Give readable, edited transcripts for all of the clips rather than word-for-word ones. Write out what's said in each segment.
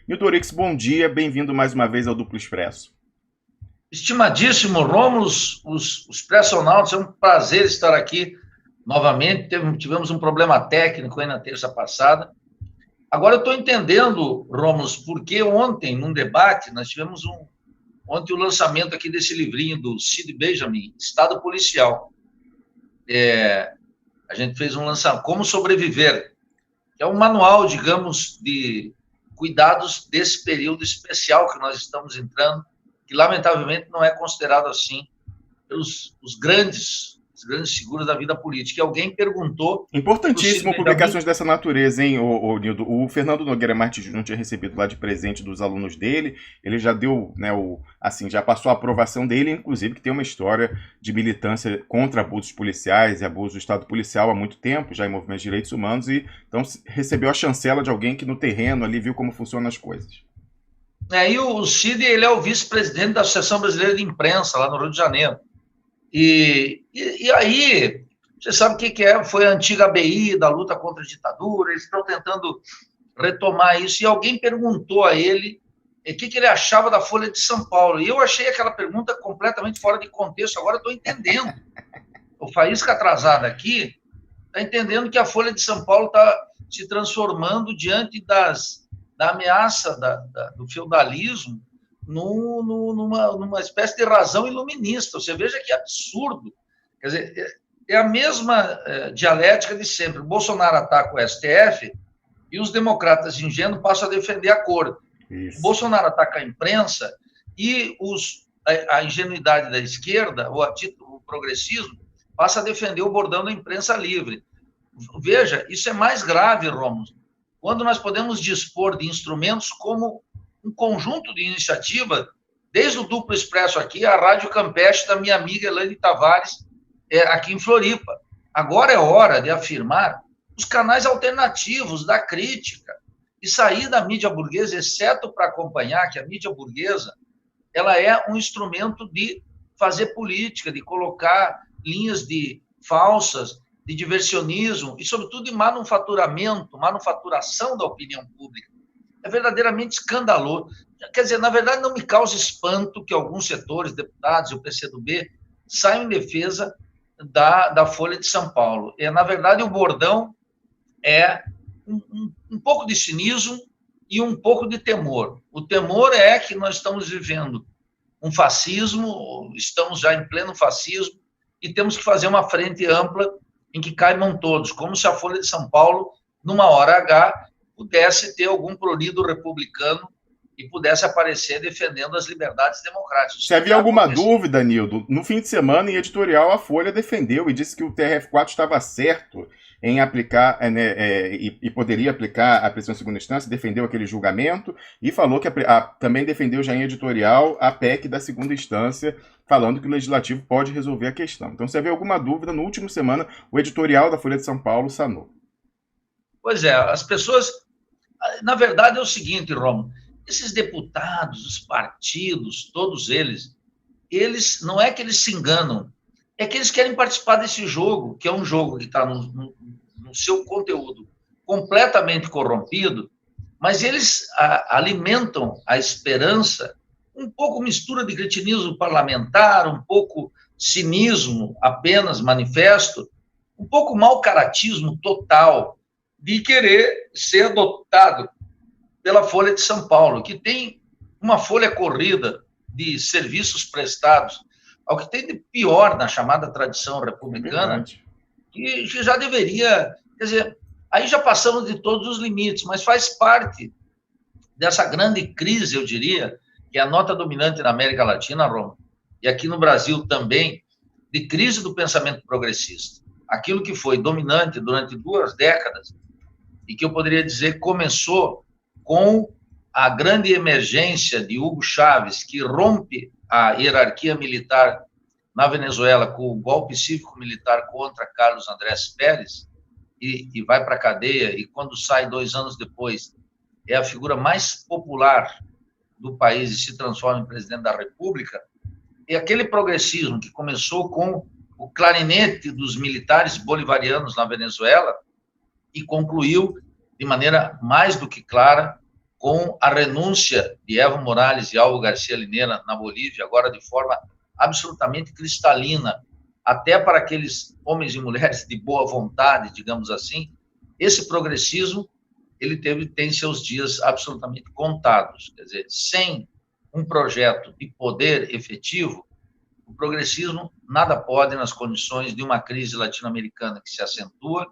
Nilton Orix, bom dia, bem-vindo mais uma vez ao Duplo Expresso. Estimadíssimo Rômulo, os pressionautas, é um prazer estar aqui novamente. Tivemos um problema técnico aí na terça passada. Agora eu estou entendendo, Rômulo, porque ontem, num debate, nós tivemos ontem o lançamento aqui desse livrinho do Cid Benjamin, Estado Policial. A gente fez um lançamento, Como Sobreviver, que é um manual, digamos, de cuidados desse período especial que nós estamos entrando, que lamentavelmente não é considerado assim pelos as grandes figuras da vida política. E alguém perguntou... Importantíssimo publicações dessa natureza, hein, Nildo? O Fernando Nogueira Martins não tinha recebido lá de presente dos alunos dele, ele já deu, né, já passou a aprovação dele, inclusive que tem uma história de militância contra abusos policiais e abuso do Estado policial há muito tempo, já em movimentos de direitos humanos, e então recebeu a chancela de alguém que no terreno ali viu como funcionam as coisas. E o Cid, ele é o vice-presidente da Associação Brasileira de Imprensa, lá no Rio de Janeiro. E aí, você sabe o que é? Foi a antiga ABI da luta contra a ditadura, eles estão tentando retomar isso, e alguém perguntou a ele o que ele achava da Folha de São Paulo. E eu achei aquela pergunta completamente fora de contexto, agora estou entendendo. O Faísca atrasado aqui está entendendo que a Folha de São Paulo está se transformando diante da ameaça do feudalismo numa espécie de razão iluminista. Você veja que absurdo. Quer dizer, é a mesma dialética de sempre. O Bolsonaro ataca o STF e os democratas ingênuos passam a defender a corte. O Bolsonaro ataca a imprensa e a ingenuidade da esquerda, o progressismo, passa a defender o bordão da imprensa livre. Veja, isso é mais grave, Rômulo, quando nós podemos dispor de instrumentos como um conjunto de iniciativa, desde o Duplo Expresso aqui, a Rádio Campeche da minha amiga Elaine Tavares, aqui em Floripa. Agora é hora de afirmar os canais alternativos da crítica e sair da mídia burguesa, exceto para acompanhar que a mídia burguesa ela é um instrumento de fazer política, de colocar linhas falsas, de diversionismo e, sobretudo, de manufaturação da opinião pública. É verdadeiramente escandaloso. Quer dizer, na verdade, não me causa espanto que alguns setores, deputados e o PCdoB, saiam em defesa da Folha de São Paulo. Na verdade, o bordão é um pouco de cinismo e um pouco de temor. O temor é que nós estamos vivendo um fascismo, estamos já em pleno fascismo, e temos que fazer uma frente ampla em que caibam todos, como se a Folha de São Paulo, numa hora H, pudesse ter algum prurido republicano e pudesse aparecer defendendo as liberdades democráticas. Se havia alguma dúvida, Nildo, no fim de semana, em editorial, a Folha defendeu e disse que o TRF4 estava certo em aplicar, e poderia aplicar a prisão em segunda instância, defendeu aquele julgamento e falou que também defendeu já em editorial a PEC da segunda instância, falando que o Legislativo pode resolver a questão. Então, se havia alguma dúvida, no último semana, o editorial da Folha de São Paulo sanou. Pois é, as pessoas... Na verdade, é o seguinte, Romulo, esses deputados, os partidos, todos eles não é que eles se enganam, é que eles querem participar desse jogo, que é um jogo que está no seu conteúdo completamente corrompido, mas eles alimentam a esperança, um pouco mistura de cretinismo parlamentar, um pouco cinismo apenas manifesto, um pouco mau caratismo total, de querer ser adotado pela Folha de São Paulo, que tem uma folha corrida de serviços prestados ao que tem de pior na chamada tradição republicana, que já deveria... Quer dizer, aí já passamos de todos os limites, mas faz parte dessa grande crise, eu diria, que é a nota dominante na América Latina, Roma, e aqui no Brasil também, de crise do pensamento progressista. Aquilo que foi dominante durante 2 décadas, e que eu poderia dizer começou com a grande emergência de Hugo Chávez, que rompe a hierarquia militar na Venezuela com o golpe cívico-militar contra Carlos Andrés Pérez, e vai para a cadeia, e quando sai 2 anos depois, é a figura mais popular do país e se transforma em presidente da República, e aquele progressismo que começou com o clarinete dos militares bolivarianos na Venezuela, e concluiu de maneira mais do que clara com a renúncia de Evo Morales e Alvo Garcia Linera na Bolívia, agora de forma absolutamente cristalina, até para aqueles homens e mulheres de boa vontade, digamos assim, esse progressismo ele tem seus dias absolutamente contados. Quer dizer, sem um projeto de poder efetivo, o progressismo nada pode nas condições de uma crise latino-americana que se acentua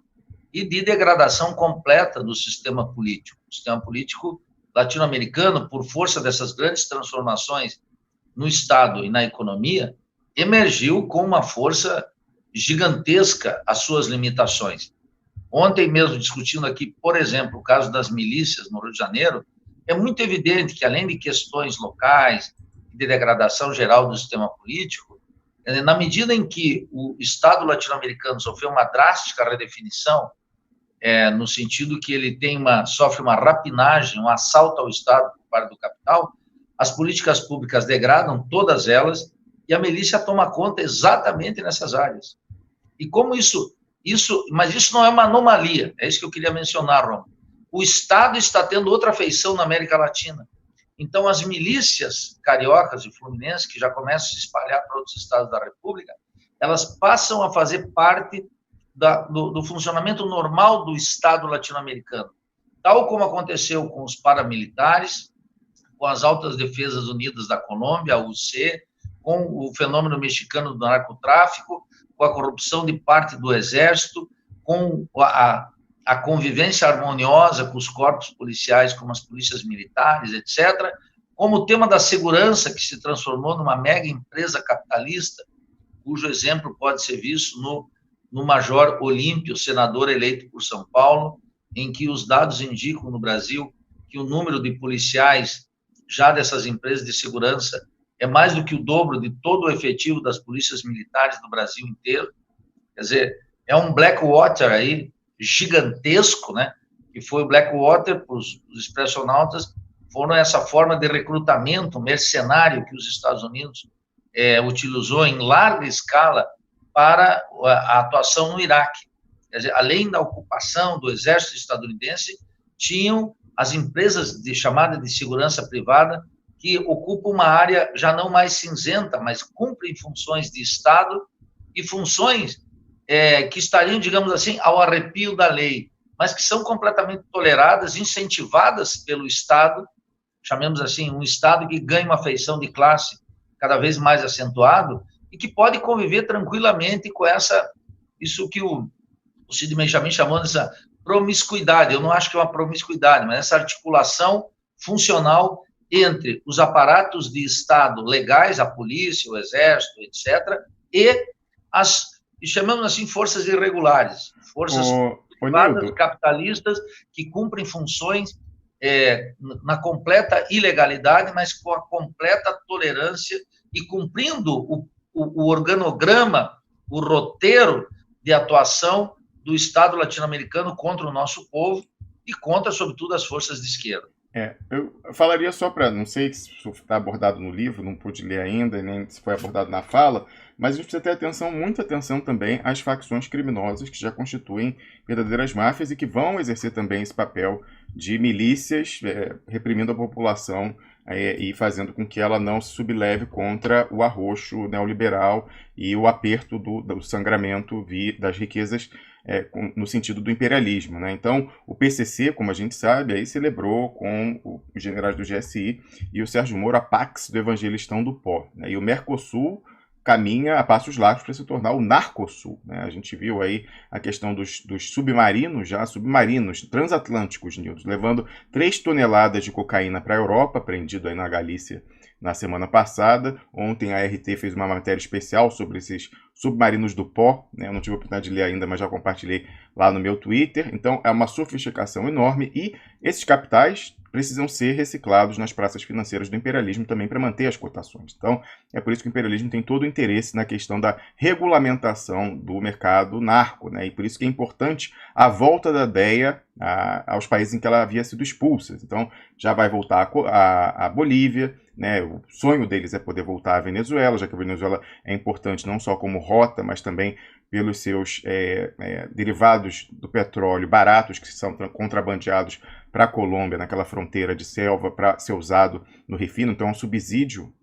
e de degradação completa do sistema político. O sistema político latino-americano, por força dessas grandes transformações no Estado e na economia, emergiu com uma força gigantesca às suas limitações. Ontem mesmo, discutindo aqui, por exemplo, o caso das milícias no Rio de Janeiro, é muito evidente que, além de questões locais, de degradação geral do sistema político, na medida em que o Estado latino-americano sofreu uma drástica redefinição, no sentido que ele sofre uma rapinagem, um assalto ao Estado por parte do capital, as políticas públicas degradam todas elas e a milícia toma conta exatamente nessas áreas. E como mas isso não é uma anomalia, é isso que eu queria mencionar, Rom. O Estado está tendo outra feição na América Latina. Então, as milícias cariocas e fluminenses, que já começam a se espalhar para outros estados da República, elas passam a fazer parte do funcionamento normal do Estado latino-americano, tal como aconteceu com os paramilitares, com as Altas Defesas Unidas da Colômbia, a UC, com o fenômeno mexicano do narcotráfico, com a corrupção de parte do Exército, com a convivência harmoniosa com os corpos policiais, como as polícias militares, etc., como o tema da segurança, que se transformou numa mega empresa capitalista, cujo exemplo pode ser visto no Major Olímpio, senador eleito por São Paulo, em que os dados indicam no Brasil que o número de policiais já dessas empresas de segurança é mais do que o dobro de todo o efetivo das polícias militares do Brasil inteiro. Quer dizer, é um Blackwater aí gigantesco, né? Que foi o Blackwater, os expressionautas foram essa forma de recrutamento mercenário que os Estados Unidos utilizou em larga escala para a atuação no Iraque. Quer dizer, além da ocupação do exército estadunidense, tinham as empresas chamada de segurança privada que ocupam uma área já não mais cinzenta, mas cumprem funções de Estado e funções que estariam, digamos assim, ao arrepio da lei, mas que são completamente toleradas, incentivadas pelo Estado, chamemos assim, um Estado que ganha uma feição de classe cada vez mais acentuado e que pode conviver tranquilamente com isso que o Cid Benjamin chamou dessa promiscuidade. Eu não acho que é uma promiscuidade, mas essa articulação funcional entre os aparatos de Estado legais, a polícia, o exército, etc., e chamamos assim, forças irregulares, forças privadas, capitalistas, que cumprem funções na completa ilegalidade, mas com a completa tolerância e cumprindo o organograma, o roteiro de atuação do Estado latino-americano contra o nosso povo e contra, sobretudo, as forças de esquerda. Eu falaria só para, não sei se isso está abordado no livro, não pude ler ainda, nem se foi abordado na fala, mas a gente precisa ter atenção, muita atenção também às facções criminosas que já constituem verdadeiras máfias e que vão exercer também esse papel de milícias, reprimindo a população e fazendo com que ela não se subleve contra o arroxo neoliberal e o aperto do sangramento das riquezas no sentido do imperialismo, né? Então, o PCC, como a gente sabe, aí celebrou com os generais do GSI e o Sérgio Moro a Pax do Evangelistão do Pó, né? E o Mercosul caminha a passos largos para se tornar o Narcosul, né? A gente viu aí a questão dos submarinos transatlânticos, Nilton, levando 3 toneladas de cocaína para a Europa, apreendido aí na Galícia na semana passada. Ontem a RT fez uma matéria especial sobre esses submarinos do pó, né? Eu não tive a oportunidade de ler ainda, mas já compartilhei lá no meu Twitter. Então é uma sofisticação enorme e esses capitais precisam ser reciclados nas praças financeiras do imperialismo também para manter as cotações. Então é por isso que o imperialismo tem todo o interesse na questão da regulamentação do mercado narco, né? E por isso que é importante a volta da DEA aos países em que ela havia sido expulsa. Então já vai voltar a Bolívia, né, o sonho deles é poder voltar à Venezuela, já que a Venezuela é importante não só como rota, mas também pelos seus derivados do petróleo baratos que são contrabandeados para a Colômbia, naquela fronteira de selva, para ser usado no refino. Então é um subsídio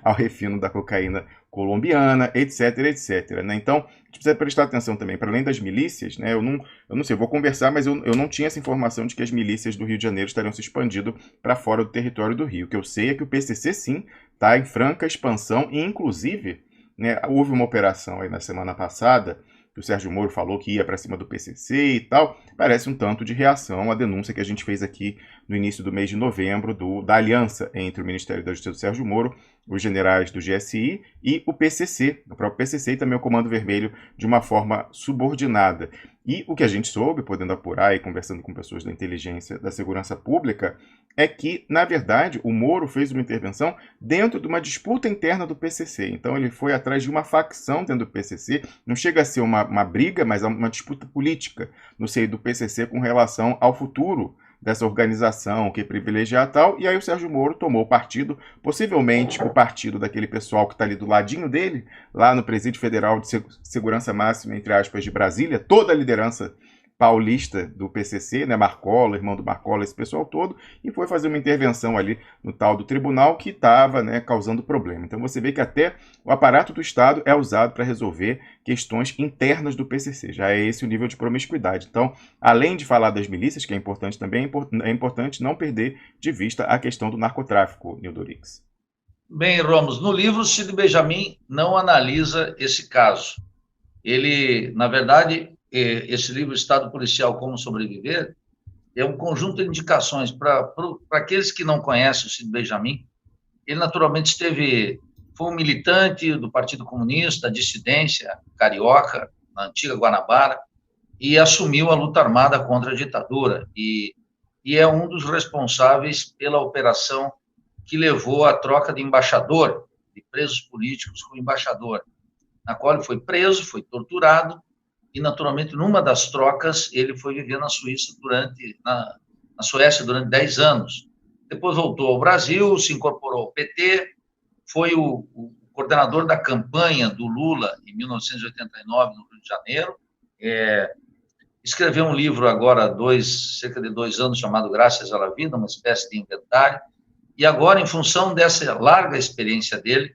ao refino da cocaína colombiana, etc, etc. Né? Então, a gente precisa prestar atenção também, para além das milícias, né? Eu não sei, eu vou conversar, mas eu não tinha essa informação de que as milícias do Rio de Janeiro estariam se expandindo para fora do território do Rio. O que eu sei é que o PCC, sim, está em franca expansão e, inclusive, né, houve uma operação aí na semana passada, que o Sérgio Moro falou que ia para cima do PCC e tal, parece um tanto de reação à denúncia que a gente fez aqui no início do mês de novembro da aliança entre o Ministério da Justiça do Sérgio Moro, os generais do GSI e o PCC, o próprio PCC e também o Comando Vermelho, de uma forma subordinada. E o que a gente soube, podendo apurar e conversando com pessoas da inteligência da segurança pública, é que, na verdade, o Moro fez uma intervenção dentro de uma disputa interna do PCC. Então ele foi atrás de uma facção dentro do PCC, não chega a ser uma briga, mas uma disputa política no seio do PCC com relação ao futuro dessa organização que privilegia tal, e aí o Sérgio Moro tomou partido, possivelmente o partido daquele pessoal que está ali do ladinho dele, lá no Presídio Federal de Segurança Máxima, entre aspas, de Brasília, toda a liderança paulista do PCC, né, Marcola, irmão do Marcola, esse pessoal todo, e foi fazer uma intervenção ali no tal do tribunal que estava, né, causando problema. Então você vê que até o aparato do Estado é usado para resolver questões internas do PCC, já é esse o nível de promiscuidade. Então, além de falar das milícias, que é importante também, é importante não perder de vista a questão do narcotráfico, Nildorix. Bem, Ramos, no livro, Cid Benjamin não analisa esse caso. Ele, na verdade, esse livro, Estado Policial, Como Sobreviver, é um conjunto de indicações para aqueles que não conhecem o Cid Benjamin. Ele, naturalmente, foi um militante do Partido Comunista, dissidência carioca, na antiga Guanabara, e assumiu a luta armada contra a ditadura. E é um dos responsáveis pela operação que levou à troca de embaixador, de presos políticos com embaixador, na qual ele foi preso, foi torturado, e, naturalmente, numa das trocas, ele foi viver na Suíça na Suécia durante 10 anos. Depois voltou ao Brasil, se incorporou ao PT, foi o coordenador da campanha do Lula em 1989, no Rio de Janeiro, escreveu um livro agora há cerca de 2 anos, chamado Graças à Vida, uma espécie de inventário, e agora, em função dessa larga experiência dele,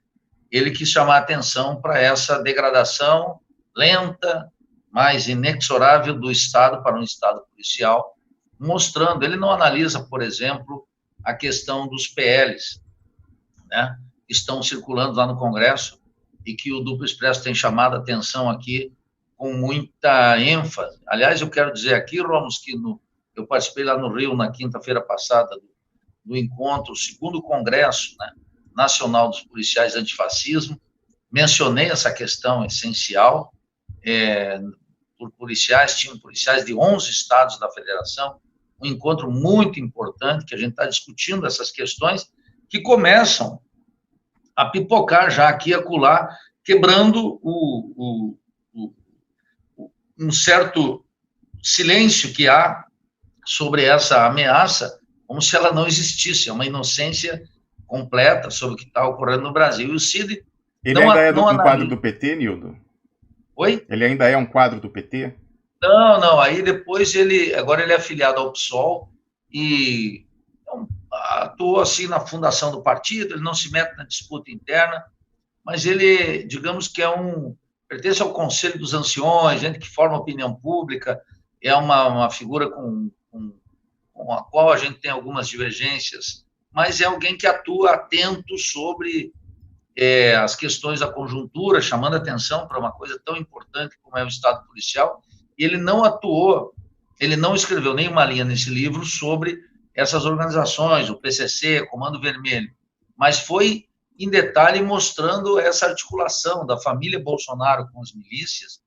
ele quis chamar a atenção para essa degradação lenta, mas inexorável do Estado para um Estado policial, mostrando, ele não analisa, por exemplo, a questão dos PLs, né, que estão circulando lá no Congresso e que o Duplo Expresso tem chamado a atenção aqui com muita ênfase. Aliás, eu quero dizer aqui, Ramos, que eu participei lá no Rio na quinta-feira passada do encontro, o 2º Congresso, né, Nacional dos Policiais Antifascismo, mencionei essa questão essencial, por policiais, tinham policiais de 11 estados da federação, um encontro muito importante, que a gente está discutindo essas questões, que começam a pipocar já aqui e acolá, quebrando um certo silêncio que há sobre essa ameaça, como se ela não existisse, é uma inocência completa sobre o que está ocorrendo no Brasil. E o Cid Ele ainda é um quadro do PT, Nildo? Oi? Ele ainda é um quadro do PT? Não, aí depois agora ele é afiliado ao PSOL e atua assim na fundação do partido, ele não se mete na disputa interna, mas ele, digamos que pertence ao Conselho dos Anciões, gente que forma opinião pública, é uma figura com a qual a gente tem algumas divergências, mas é alguém que atua atento sobre as questões da conjuntura, chamando atenção para uma coisa tão importante como é o Estado policial. E ele não atuou, ele não escreveu nenhuma linha nesse livro sobre essas organizações, o PCC, Comando Vermelho, mas foi em detalhe mostrando essa articulação da família Bolsonaro com as milícias,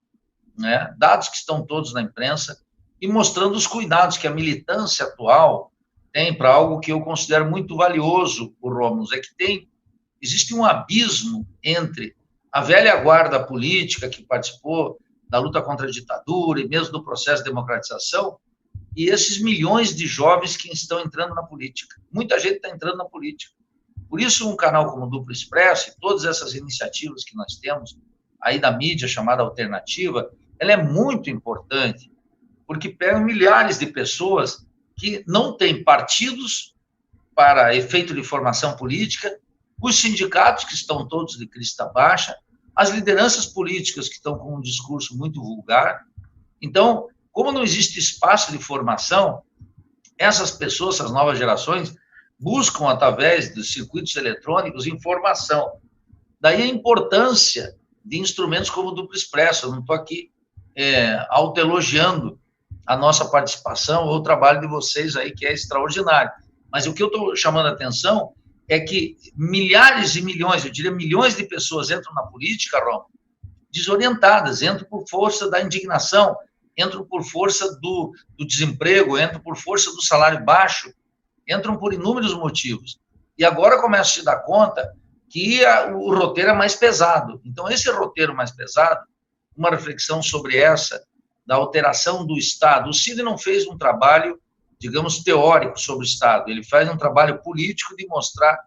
né, dados que estão todos na imprensa, e mostrando os cuidados que a militância atual tem para algo que eu considero muito valioso, o Rômulo, é que existe um abismo entre a velha guarda política que participou da luta contra a ditadura e mesmo do processo de democratização e esses milhões de jovens que estão entrando na política. Muita gente está entrando na política. Por isso, um canal como o Duplo Expresso e todas essas iniciativas que nós temos aí da mídia chamada alternativa, ela é muito importante, porque pegam milhares de pessoas que não têm partidos para efeito de formação política, os sindicatos que estão todos de crista baixa, as lideranças políticas que estão com um discurso muito vulgar. Então, como não existe espaço de formação, essas pessoas, essas novas gerações, buscam, através dos circuitos eletrônicos, informação. Daí a importância de instrumentos como o Duplo Expresso. Eu não estou aqui autoelogiando a nossa participação ou o trabalho de vocês aí, que é extraordinário. Mas o que eu estou chamando a atenção é que milhares e milhões, eu diria milhões de pessoas entram na política, Rom, desorientadas, entram por força da indignação, entram por força do desemprego, entram por força do salário baixo, entram por inúmeros motivos. E agora começam a se dar conta que o roteiro é mais pesado. Então, esse roteiro mais pesado, uma reflexão sobre essa, da alteração do Estado. O Cid não fez um trabalho, digamos, teórico sobre o Estado, ele faz um trabalho político de mostrar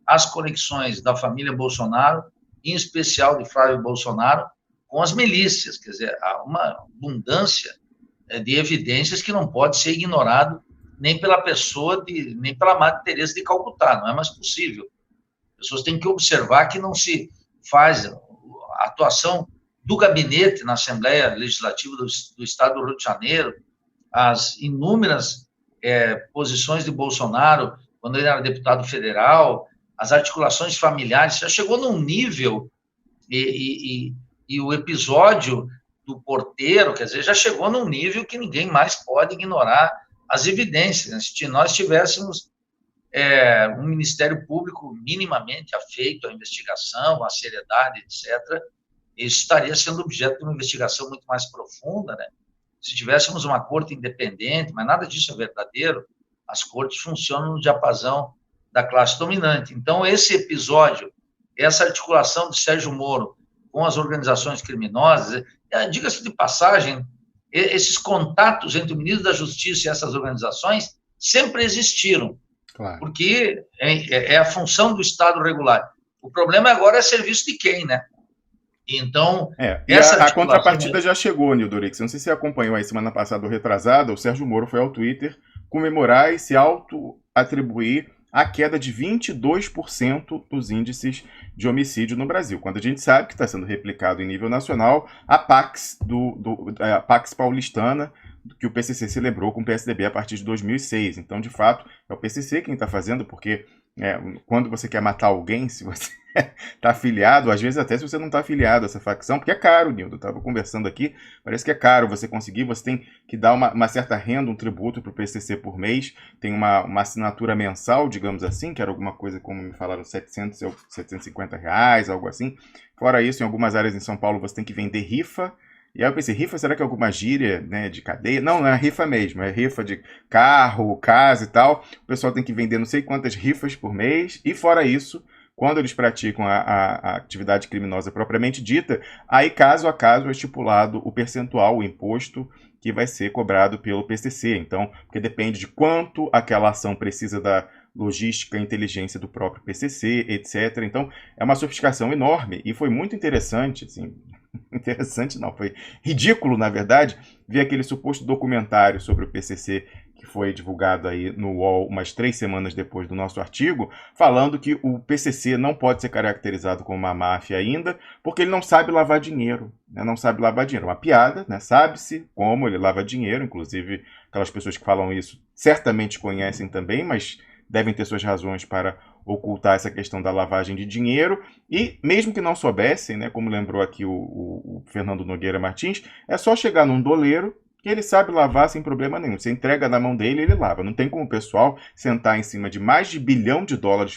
as conexões da família Bolsonaro, em especial de Flávio Bolsonaro, com as milícias. Quer dizer, há uma abundância de evidências que não pode ser ignorado nem pela pessoa, nem pela Madre Teresa de Calcutá, não é mais possível. As pessoas têm que observar que não se faz a atuação do gabinete na Assembleia Legislativa do Estado do Rio de Janeiro, as inúmeras posições de Bolsonaro, quando ele era deputado federal, as articulações familiares, já chegou num nível, e o episódio do porteiro, quer dizer, já chegou num nível que ninguém mais pode ignorar as evidências. Se nós tivéssemos um Ministério Público minimamente afeito à investigação, à seriedade, etc., isso estaria sendo objeto de uma investigação muito mais profunda, né? Se tivéssemos uma corte independente, mas nada disso é verdadeiro, as cortes funcionam no diapasão da classe dominante. Então, esse episódio, essa articulação de Sérgio Moro com as organizações criminosas, diga-se de passagem, esses contatos entre o ministro da Justiça e essas organizações sempre existiram, claro, porque é a função do Estado regular. O problema agora é serviço de quem, né? Então, a contrapartida já chegou, Nildorix. Não sei se você acompanhou aí semana passada ou retrasada, o Sérgio Moro foi ao Twitter comemorar e se auto-atribuir a queda de 22% dos índices de homicídio no Brasil, quando a gente sabe que está sendo replicado em nível nacional a Pax, a Pax paulistana, que o PCC celebrou com o PSDB a partir de 2006. Então, de fato, é o PCC quem está fazendo, porque quando você quer matar alguém, se você está afiliado, às vezes até se você não está afiliado a essa facção, porque é caro, Nildo, eu estava conversando aqui, parece que é caro você conseguir, você tem que dar uma certa renda, um tributo para o PCC por mês, tem uma assinatura mensal, digamos assim, que era alguma coisa, como me falaram, 700 ou 750 reais, algo assim. Fora isso, em algumas áreas em São Paulo você tem que vender rifa. E aí eu pensei, rifa, será que é alguma gíria, né, de cadeia? Não, não é rifa mesmo, é rifa de carro, casa e tal. O pessoal tem que vender não sei quantas rifas por mês. E fora isso, quando eles praticam a atividade criminosa propriamente dita, aí caso a caso é estipulado o percentual, o imposto que vai ser cobrado pelo PCC. Então, porque depende de quanto aquela ação precisa da logística e inteligência do próprio PCC, etc. Então, é uma sofisticação enorme e foi muito interessante, assim, interessante não, foi ridículo, na verdade, ver aquele suposto documentário sobre o PCC que foi divulgado aí no UOL umas 3 semanas depois do nosso artigo, falando que o PCC não pode ser caracterizado como uma máfia ainda, porque ele não sabe lavar dinheiro, né? Não sabe lavar dinheiro. Uma piada, né? Sabe-se como ele lava dinheiro, inclusive aquelas pessoas que falam isso certamente conhecem também, mas devem ter suas razões para ocultar essa questão da lavagem de dinheiro, e mesmo que não soubessem, né, como lembrou aqui o Fernando Nogueira Martins, é só chegar num doleiro que ele sabe lavar sem problema nenhum. Você entrega na mão dele, ele lava. Não tem como o pessoal sentar em cima de mais de $1 bilhão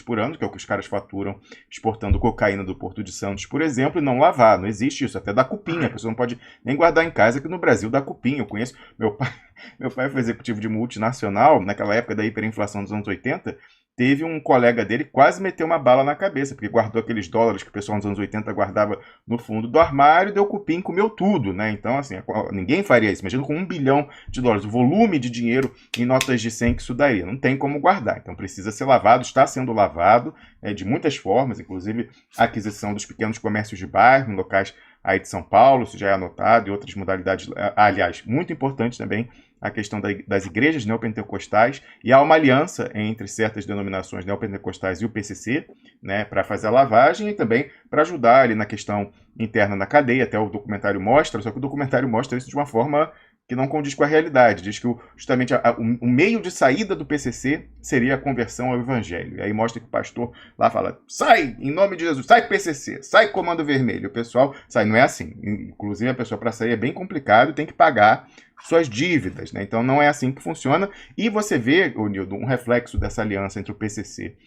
por ano, que é o que os caras faturam exportando cocaína do Porto de Santos, por exemplo, e não lavar. Não existe isso. Até dá cupinha. A pessoa não pode nem guardar em casa, que no Brasil dá cupinha. Eu conheço... Meu pai foi executivo de multinacional, naquela época da hiperinflação dos anos 80, teve um colega dele que quase meteu uma bala na cabeça, porque guardou aqueles dólares que o pessoal nos anos 80 guardava no fundo do armário, deu cupim, comeu tudo, né? Então, assim, ninguém faria isso. Imagina com $1 bilhão, o volume de dinheiro em notas de 100 que isso daria. Não tem como guardar, então precisa ser lavado, está sendo lavado, de muitas formas, inclusive a aquisição dos pequenos comércios de bairro, em locais aí de São Paulo, isso já é anotado, e outras modalidades, aliás, muito importante também, a questão das igrejas neopentecostais, e há uma aliança entre certas denominações neopentecostais e o PCC, né, para fazer a lavagem e também para ajudar ali na questão interna na cadeia, até o documentário mostra, só que o documentário mostra isso de uma forma que não condiz com a realidade. Diz que justamente o meio de saída do PCC seria a conversão ao evangelho. E aí mostra que o pastor lá fala, sai, em nome de Jesus, sai PCC, sai Comando Vermelho. O pessoal sai, não é assim. Inclusive a pessoa para sair é bem complicado, tem que pagar suas dívidas, né? Então não é assim que funciona. E você vê, Nildo, um reflexo dessa aliança entre o PCC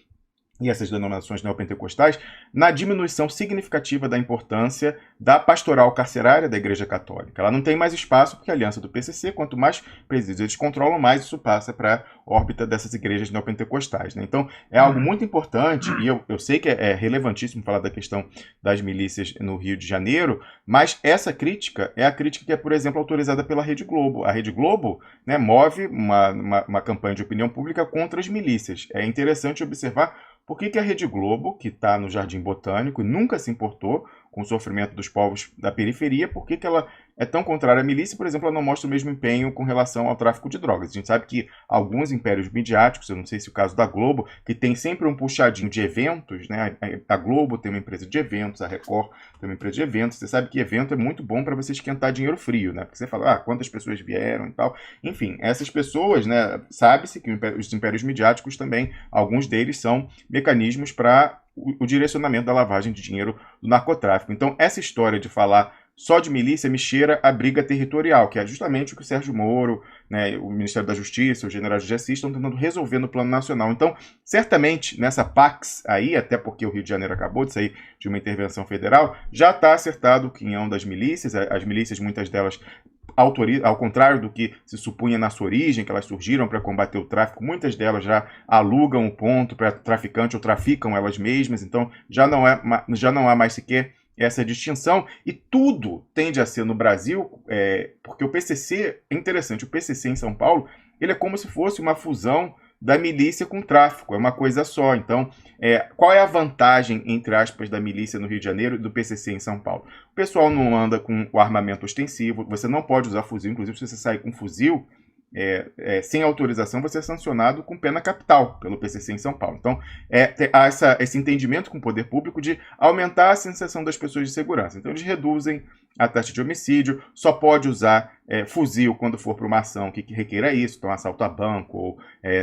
e essas denominações neopentecostais, na diminuição significativa da importância da pastoral carcerária da Igreja Católica. Ela não tem mais espaço porque a aliança do PCC, quanto mais presídios eles controlam, mais isso passa para a órbita dessas igrejas neopentecostais, né? Então, é algo muito importante, e eu sei que é relevantíssimo falar da questão das milícias no Rio de Janeiro, mas essa crítica é a crítica que é, por exemplo, autorizada pela Rede Globo. A Rede Globo, né, move uma campanha de opinião pública contra as milícias. É interessante observar por que a Rede Globo, que está no Jardim Botânico e nunca se importou com o sofrimento dos povos da periferia, por que ela é tão contrária à milícia, por exemplo, ela não mostra o mesmo empenho com relação ao tráfico de drogas. A gente sabe que alguns impérios midiáticos, eu não sei se é o caso da Globo, que tem sempre um puxadinho de eventos, né? A Globo tem uma empresa de eventos, a Record tem uma empresa de eventos. Você sabe que evento é muito bom para você esquentar dinheiro frio, né? Porque você fala, quantas pessoas vieram e tal. Enfim, essas pessoas, né? Sabe-se que os impérios midiáticos também, alguns deles são mecanismos para o direcionamento da lavagem de dinheiro do narcotráfico. Então, essa história de falar só de milícia me cheira a briga territorial, que é justamente o que o Sérgio Moro, né, o Ministério da Justiça, o general José Assis estão tentando resolver no plano nacional. Então, certamente, nessa Pax aí, até porque o Rio de Janeiro acabou de sair de uma intervenção federal, já está acertado o quinhão das milícias. As milícias, muitas delas, ao contrário do que se supunha na sua origem, que elas surgiram para combater o tráfico, muitas delas já alugam o ponto para traficante ou traficam elas mesmas, então já não há mais sequer essa distinção, e tudo tende a ser no Brasil, porque o PCC, é interessante, o PCC em São Paulo, ele é como se fosse uma fusão da milícia com o tráfico, é uma coisa só. Então, qual é a vantagem, entre aspas, da milícia no Rio de Janeiro e do PCC em São Paulo? O pessoal não anda com o armamento ostensivo, você não pode usar fuzil, inclusive se você sair com fuzil, sem autorização, você é sancionado com pena capital pelo PCC em São Paulo. Então, há esse entendimento com o poder público de aumentar a sensação das pessoas de segurança. Então, eles reduzem a taxa de homicídio, só pode usar fuzil quando for para uma ação que requeira isso, então assalto a banco ou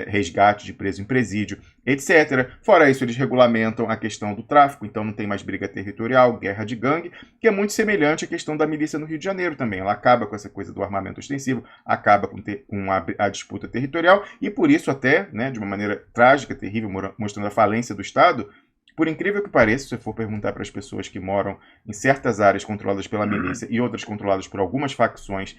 resgate de preso em presídio, etc. Fora isso, eles regulamentam a questão do tráfico, então não tem mais briga territorial, guerra de gangue, que é muito semelhante à questão da milícia no Rio de Janeiro também. Ela acaba com essa coisa do armamento ostensivo, acaba com a disputa territorial, e por isso até, né, de uma maneira trágica, terrível, mostrando a falência do Estado. Por incrível que pareça, se você for perguntar para as pessoas que moram em certas áreas controladas pela milícia e outras controladas por algumas facções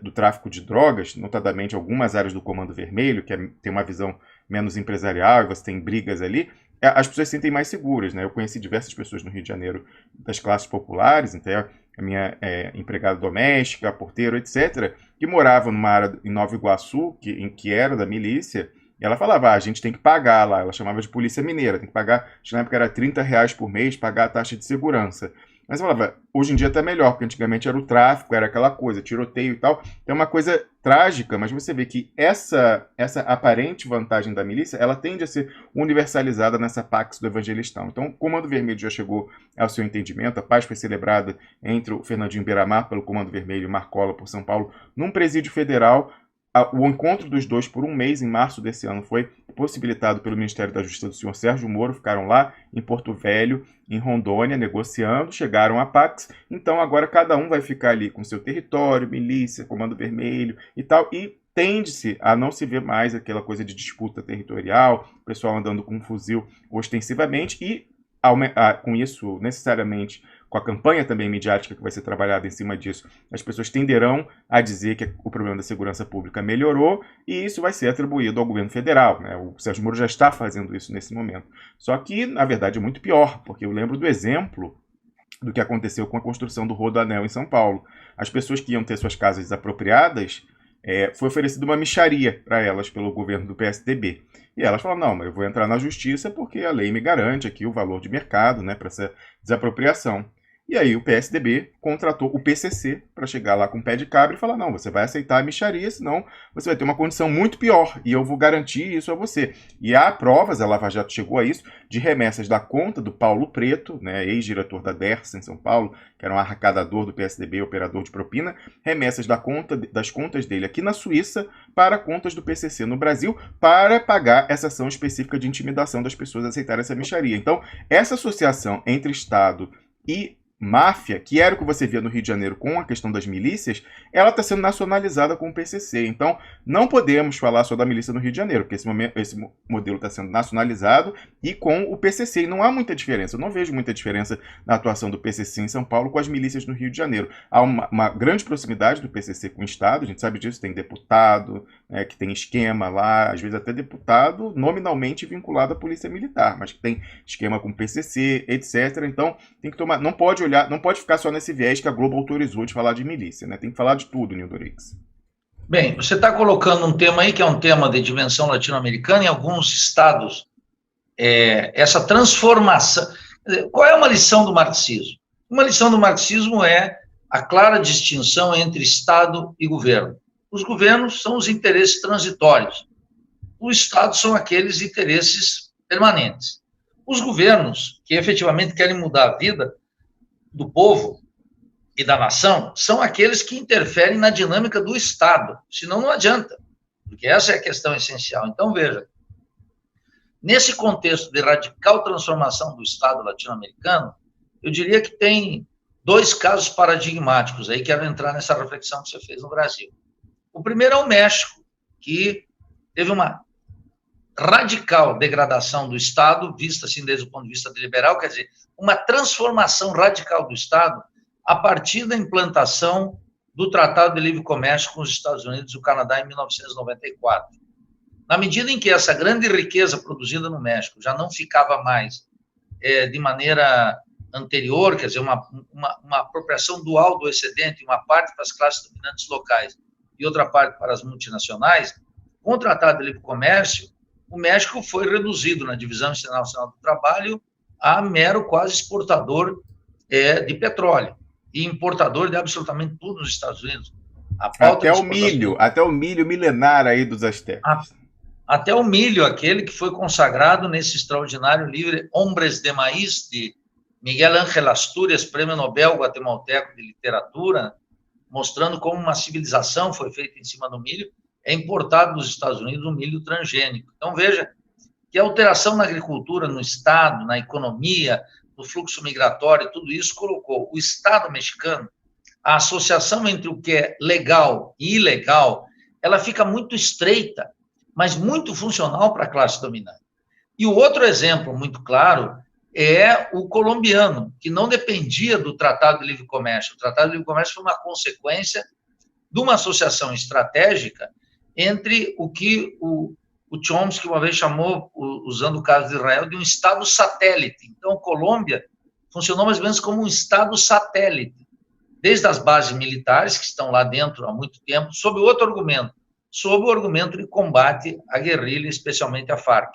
do tráfico de drogas, notadamente algumas áreas do Comando Vermelho, que tem uma visão menos empresarial e você tem brigas ali, as pessoas se sentem mais seguras, né? Eu conheci diversas pessoas no Rio de Janeiro das classes populares, então a minha empregada doméstica, porteiro, etc., que moravam numa área em Nova Iguaçu, que era da milícia. E ela falava, a gente tem que pagar lá, ela chamava de polícia mineira, tem que pagar, acho que na época era R$30 por mês, pagar a taxa de segurança. Mas ela falava, hoje em dia está melhor, porque antigamente era o tráfico, era aquela coisa, tiroteio e tal. É uma coisa trágica, mas você vê que essa aparente vantagem da milícia, ela tende a ser universalizada nessa Pax do Evangelistão. Então, o Comando Vermelho já chegou ao seu entendimento, a paz foi celebrada entre o Fernandinho Beiramar pelo Comando Vermelho e o Marcola por São Paulo, num presídio federal. O encontro dos dois por um mês, em março desse ano, foi possibilitado pelo Ministério da Justiça do senhor Sérgio Moro. Ficaram lá em Porto Velho, em Rondônia, negociando, chegaram à Pax. Então agora cada um vai ficar ali com seu território, milícia, Comando Vermelho e tal, e tende-se a não se ver mais aquela coisa de disputa territorial, o pessoal andando com um fuzil ostensivamente, e com isso, necessariamente, com a campanha também midiática que vai ser trabalhada em cima disso, as pessoas tenderão a dizer que o problema da segurança pública melhorou e isso vai ser atribuído ao governo federal, né? O Sérgio Moro já está fazendo isso nesse momento. Só que, na verdade, é muito pior, porque eu lembro do exemplo do que aconteceu com a construção do Rodoanel em São Paulo. As pessoas que iam ter suas casas desapropriadas, foi oferecida uma mixaria para elas pelo governo do PSDB. E elas falaram, não, mas eu vou entrar na justiça porque a lei me garante aqui o valor de mercado, né, para essa desapropriação. E aí o PSDB contratou o PCC para chegar lá com o pé de cabra e falar, não, você vai aceitar a mixaria, senão você vai ter uma condição muito pior e eu vou garantir isso a você. E há provas, a Lava Jato chegou a isso, de remessas da conta do Paulo Preto, né, ex-diretor da Dersa em São Paulo, que era um arrecadador do PSDB, operador de propina, remessas das contas dele aqui na Suíça para contas do PCC no Brasil, para pagar essa ação específica de intimidação das pessoas a aceitarem essa mixaria. Então, essa associação entre Estado e máfia, que era o que você via no Rio de Janeiro com a questão das milícias, ela está sendo nacionalizada com o PCC. Então, não podemos falar só da milícia no Rio de Janeiro, porque esse modelo está sendo nacionalizado e com o PCC. E não há muita diferença. Eu não vejo muita diferença na atuação do PCC em São Paulo com as milícias no Rio de Janeiro. Há uma grande proximidade do PCC com o Estado, a gente sabe disso, tem deputado, que tem esquema lá, às vezes até deputado nominalmente vinculado à polícia militar, mas que tem esquema com o PCC, etc. Então, tem que tomar, não pode ficar só nesse viés que a Globo autorizou de falar de milícia, né? Tem que falar de tudo, Nildo Rix. Bem, você está colocando um tema aí que é um tema de dimensão latino-americana em alguns estados. Essa transformação. Qual é uma lição do marxismo? Uma lição do marxismo é a clara distinção entre Estado e governo. Os governos são os interesses transitórios. Os Estados são aqueles interesses permanentes. Os governos, que efetivamente querem mudar a vida do povo e da nação, são aqueles que interferem na dinâmica do Estado, senão não adianta, porque essa é a questão essencial. Então, veja, nesse contexto de radical transformação do Estado latino-americano, eu diria que tem dois casos paradigmáticos, aí quero entrar nessa reflexão que você fez no Brasil. O primeiro é o México, que teve uma radical degradação do Estado, vista assim desde o ponto de vista liberal, quer dizer, uma transformação radical do Estado a partir da implantação do Tratado de Livre Comércio com os Estados Unidos e o Canadá em 1994. Na medida em que essa grande riqueza produzida no México já não ficava mais de maneira anterior, quer dizer, uma apropriação dual do excedente, uma parte para as classes dominantes locais e outra parte para as multinacionais, com o Tratado de Livre Comércio, o México foi reduzido na divisão internacional do trabalho a mero quase exportador de petróleo e importador de absolutamente tudo nos Estados Unidos. Até o milho milenar aí dos astecas. Até o milho, aquele que foi consagrado nesse extraordinário livro Hombres de Maíz, de Miguel Ángel Astúrias, prêmio Nobel guatemalteco de literatura, mostrando como uma civilização foi feita em cima do milho, é importado dos Estados Unidos um milho transgênico. Então, veja que a alteração na agricultura, no Estado, na economia, no fluxo migratório, tudo isso colocou o Estado mexicano, a associação entre o que é legal e ilegal, ela fica muito estreita, mas muito funcional para a classe dominante. E o outro exemplo muito claro é o colombiano, que não dependia do Tratado de Livre Comércio. O Tratado de Livre Comércio foi uma consequência de uma associação estratégica entre o que o Chomsky uma vez chamou, usando o caso de Israel, de um Estado satélite. Então, a Colômbia funcionou mais ou menos como um Estado satélite, desde as bases militares, que estão lá dentro há muito tempo, sob outro argumento, sob o argumento de combate à guerrilha, especialmente à FARC.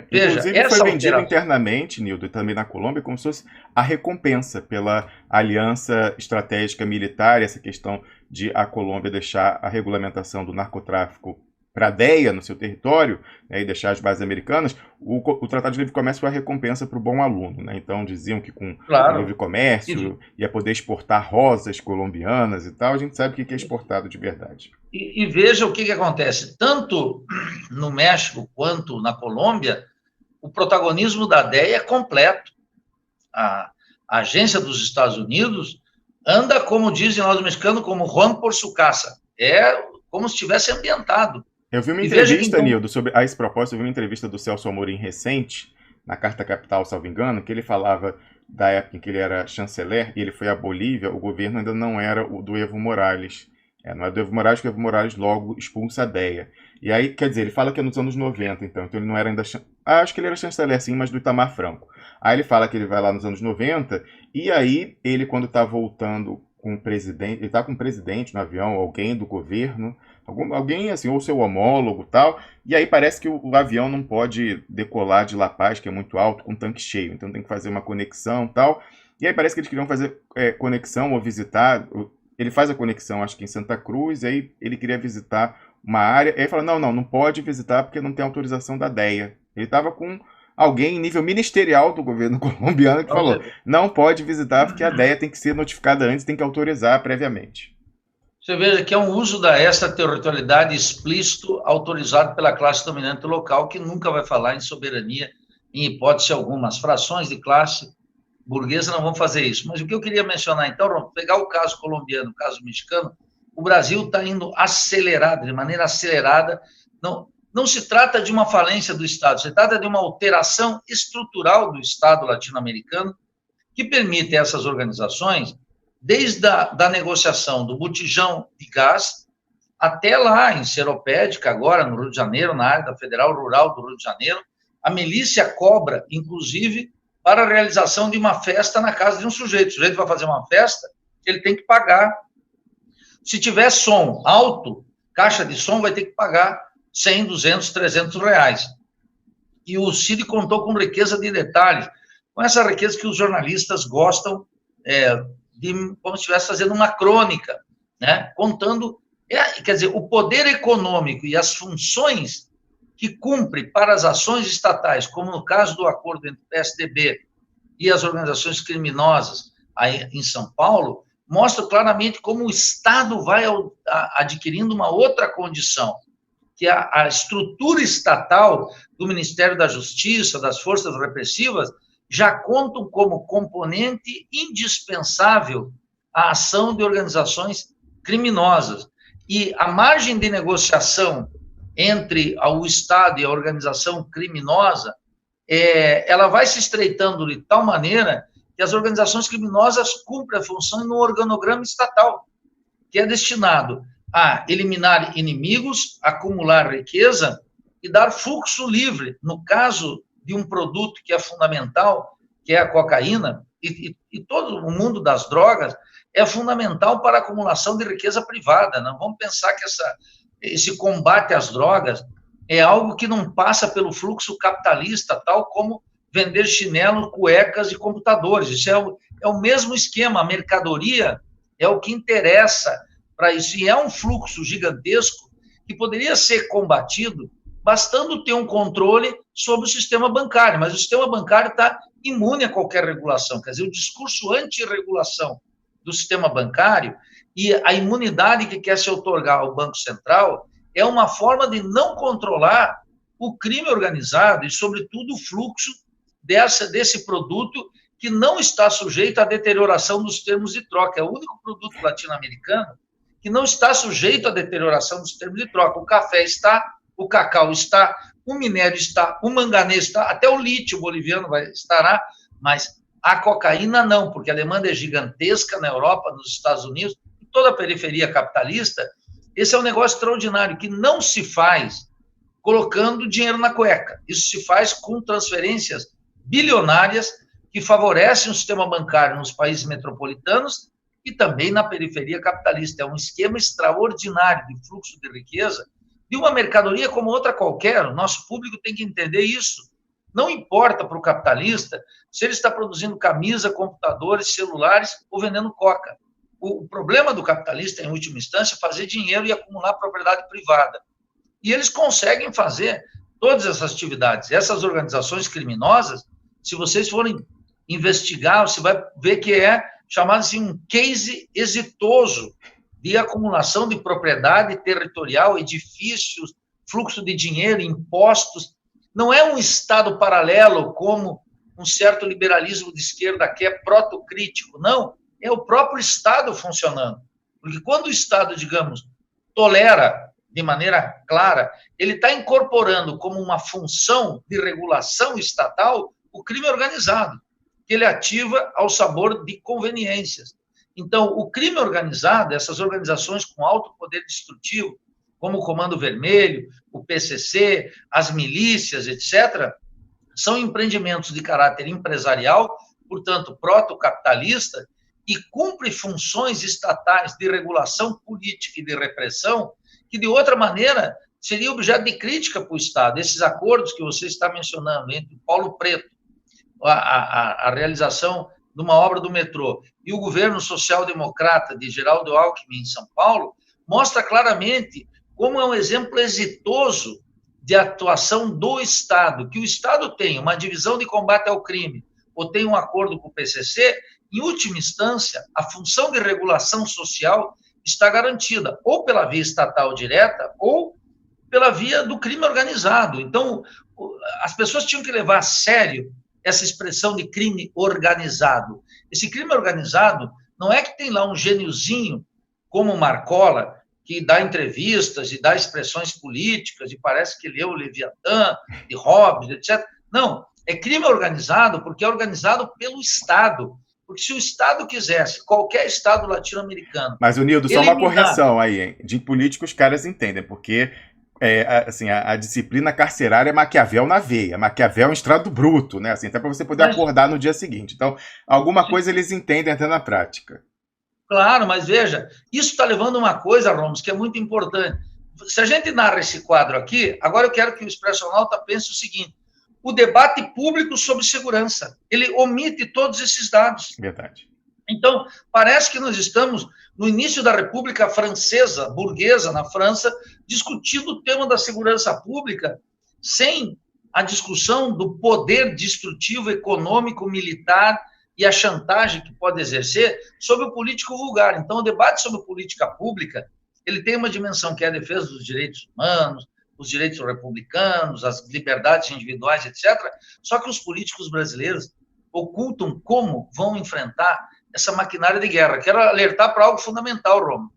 Veja, inclusive foi vendido internamente, Nildo, e também na Colômbia, como se fosse a recompensa pela aliança estratégica militar, essa questão de a Colômbia deixar a regulamentação do narcotráfico para a DEA no seu território, né, e deixar as bases americanas. O Tratado de Livre Comércio foi a recompensa para o bom aluno, né? Então diziam que com o livre comércio ia poder exportar rosas colombianas e tal. A gente sabe o que é exportado de verdade. E veja o que acontece. Tanto no México quanto na Colômbia, o protagonismo da DEA é completo. A agência dos Estados Unidos anda, como dizem lá os mexicanos, como Juan por su casa. É como se estivesse ambientado. Eu vi uma entrevista, Nildo, a esse propósito, eu vi uma entrevista do Celso Amorim recente, na Carta Capital, salvo engano, que ele falava da época em que ele era chanceler e ele foi à Bolívia, o governo ainda não era o do Evo Morales. Não é do Evo Morales, que o Evo Morales logo expulsa a DEA. E aí, quer dizer, ele fala que é nos anos 90, então ele não era ainda... acho que ele era chanceler, sim, mas do Itamar Franco. Aí ele fala que ele vai lá nos anos 90, e aí ele, quando está voltando com o presidente, ele está com o presidente no avião, alguém do governo, alguém assim, ou seu homólogo e tal, e aí parece que o avião não pode decolar de La Paz, que é muito alto, com tanque cheio, então tem que fazer uma conexão e tal, e aí parece que eles queriam fazer conexão ou visitar, ele faz a conexão, acho que em Santa Cruz, e aí ele queria visitar uma área, e aí fala, não pode visitar porque não tem autorização da DEA. Ele estava com alguém em nível ministerial do governo colombiano que falou, não pode visitar porque a DEA tem que ser notificada antes, tem que autorizar previamente. Você veja que é um uso da extraterritorialidade explícito, autorizado pela classe dominante local, que nunca vai falar em soberania, em hipótese alguma. As frações de classe burguesa não vão fazer isso. Mas o que eu queria mencionar, então, pegar o caso colombiano, o caso mexicano, o Brasil está indo acelerado, de maneira acelerada. Não se trata de uma falência do Estado, se trata de uma alteração estrutural do Estado latino-americano que permite a essas organizações, desde a negociação do botijão de gás até lá em Seropédica, agora no Rio de Janeiro, na área da Federal Rural do Rio de Janeiro, a milícia cobra, inclusive, para a realização de uma festa na casa de um sujeito. O sujeito vai fazer uma festa, ele tem que pagar. Se tiver som alto, caixa de som vai ter que pagar 100, 200, 300 reais. E o Cid contou com riqueza de detalhes, com essa riqueza que os jornalistas gostam de, como se estivesse fazendo uma crônica, né? Contando, quer dizer, o poder econômico e as funções que cumpre para as ações estatais, como no caso do acordo entre o PSDB e as organizações criminosas aí em São Paulo, mostra claramente como o Estado vai adquirindo uma outra condição, que a estrutura estatal do Ministério da Justiça, das forças repressivas, já contam como componente indispensável à ação de organizações criminosas. E a margem de negociação entre o Estado e a organização criminosa, ela vai se estreitando de tal maneira que as organizações criminosas cumprem a função no organograma estatal, que é destinado a eliminar inimigos, acumular riqueza e dar fluxo livre. No caso de um produto que é fundamental, que é a cocaína, e todo o mundo das drogas, é fundamental para a acumulação de riqueza privada. Não vamos pensar que esse combate às drogas é algo que não passa pelo fluxo capitalista, tal como vender chinelo, cuecas e computadores. Isso é o mesmo esquema. A mercadoria é o que interessa para isso. E é um fluxo gigantesco que poderia ser combatido bastando ter um controle sobre o sistema bancário. Mas o sistema bancário está imune a qualquer regulação. Quer dizer, o discurso anti-regulação do sistema bancário e a imunidade que quer se outorgar ao Banco Central é uma forma de não controlar o crime organizado e, sobretudo, o fluxo desse produto que não está sujeito à deterioração dos termos de troca. É o único produto latino-americano que não está sujeito à deterioração dos termos de troca. O café está, o cacau está, o minério está, o manganês está, até o lítio boliviano estará, mas a cocaína não, porque a demanda é gigantesca na Europa, nos Estados Unidos, em toda a periferia capitalista. Esse é um negócio extraordinário que não se faz colocando dinheiro na cueca. Isso se faz com transferências bilionárias que favorecem o sistema bancário nos países metropolitanos e também na periferia capitalista. É um esquema extraordinário de fluxo de riqueza de uma mercadoria como outra qualquer. O nosso público tem que entender isso. Não importa para o capitalista se ele está produzindo camisa, computadores, celulares ou vendendo coca. O problema do capitalista, em última instância, é fazer dinheiro e acumular propriedade privada. E eles conseguem fazer todas essas atividades. Essas organizações criminosas, se vocês forem investigar, você vai ver que é chamado assim um case exitoso de acumulação de propriedade territorial, edifícios, fluxo de dinheiro, impostos. Não é um Estado paralelo como um certo liberalismo de esquerda que é protocrítico, não. É o próprio Estado funcionando. Porque quando o Estado, digamos, tolera de maneira clara, ele está incorporando como uma função de regulação estatal o crime organizado, que ele ativa ao sabor de conveniências. Então, o crime organizado, essas organizações com alto poder destrutivo, como o Comando Vermelho, o PCC, as milícias, etc., são empreendimentos de caráter empresarial, portanto, proto-capitalista, e cumpre funções estatais de regulação política e de repressão, que, de outra maneira, seria objeto de crítica para o Estado. Esses acordos que você está mencionando entre o Paulo Preto, a realização de uma obra do metrô, e o governo social-democrata de Geraldo Alckmin em São Paulo, mostra claramente como é um exemplo exitoso de atuação do Estado, que o Estado tem uma divisão de combate ao crime, ou tem um acordo com o PCC, em última instância, a função de regulação social está garantida, ou pela via estatal direta, ou pela via do crime organizado. Então, as pessoas tinham que levar a sério essa expressão de crime organizado. Esse crime organizado não é que tem lá um gêniozinho, como o Marcola, que dá entrevistas e dá expressões políticas, e parece que leu Leviatã, e Hobbes, etc. Não, é crime organizado porque é organizado pelo Estado. Porque se o Estado quisesse, qualquer Estado latino-americano... Mas, Nildo, só uma correção aí, hein? De política os caras entendem, porque assim, a disciplina carcerária é Maquiavel na veia. Maquiavel é um estrado bruto, né? Assim, até para você poder acordar no dia seguinte. Então, alguma coisa eles entendem até na prática. Claro, mas veja, isso está levando uma coisa, Ramos, que é muito importante. Se a gente narra esse quadro aqui, agora eu quero que o Expressionauta pense o seguinte: o debate público sobre segurança, ele omite todos esses dados. Verdade. Então, parece que nós estamos no início da República Francesa, burguesa, na França, discutindo o tema da segurança pública sem a discussão do poder destrutivo econômico, militar e a chantagem que pode exercer sobre o político vulgar. Então, o debate sobre política pública, ele tem uma dimensão que é a defesa dos direitos humanos, os direitos republicanos, as liberdades individuais, etc. Só que os políticos brasileiros ocultam como vão enfrentar essa maquinária de guerra. Quero alertar para algo fundamental, Romo.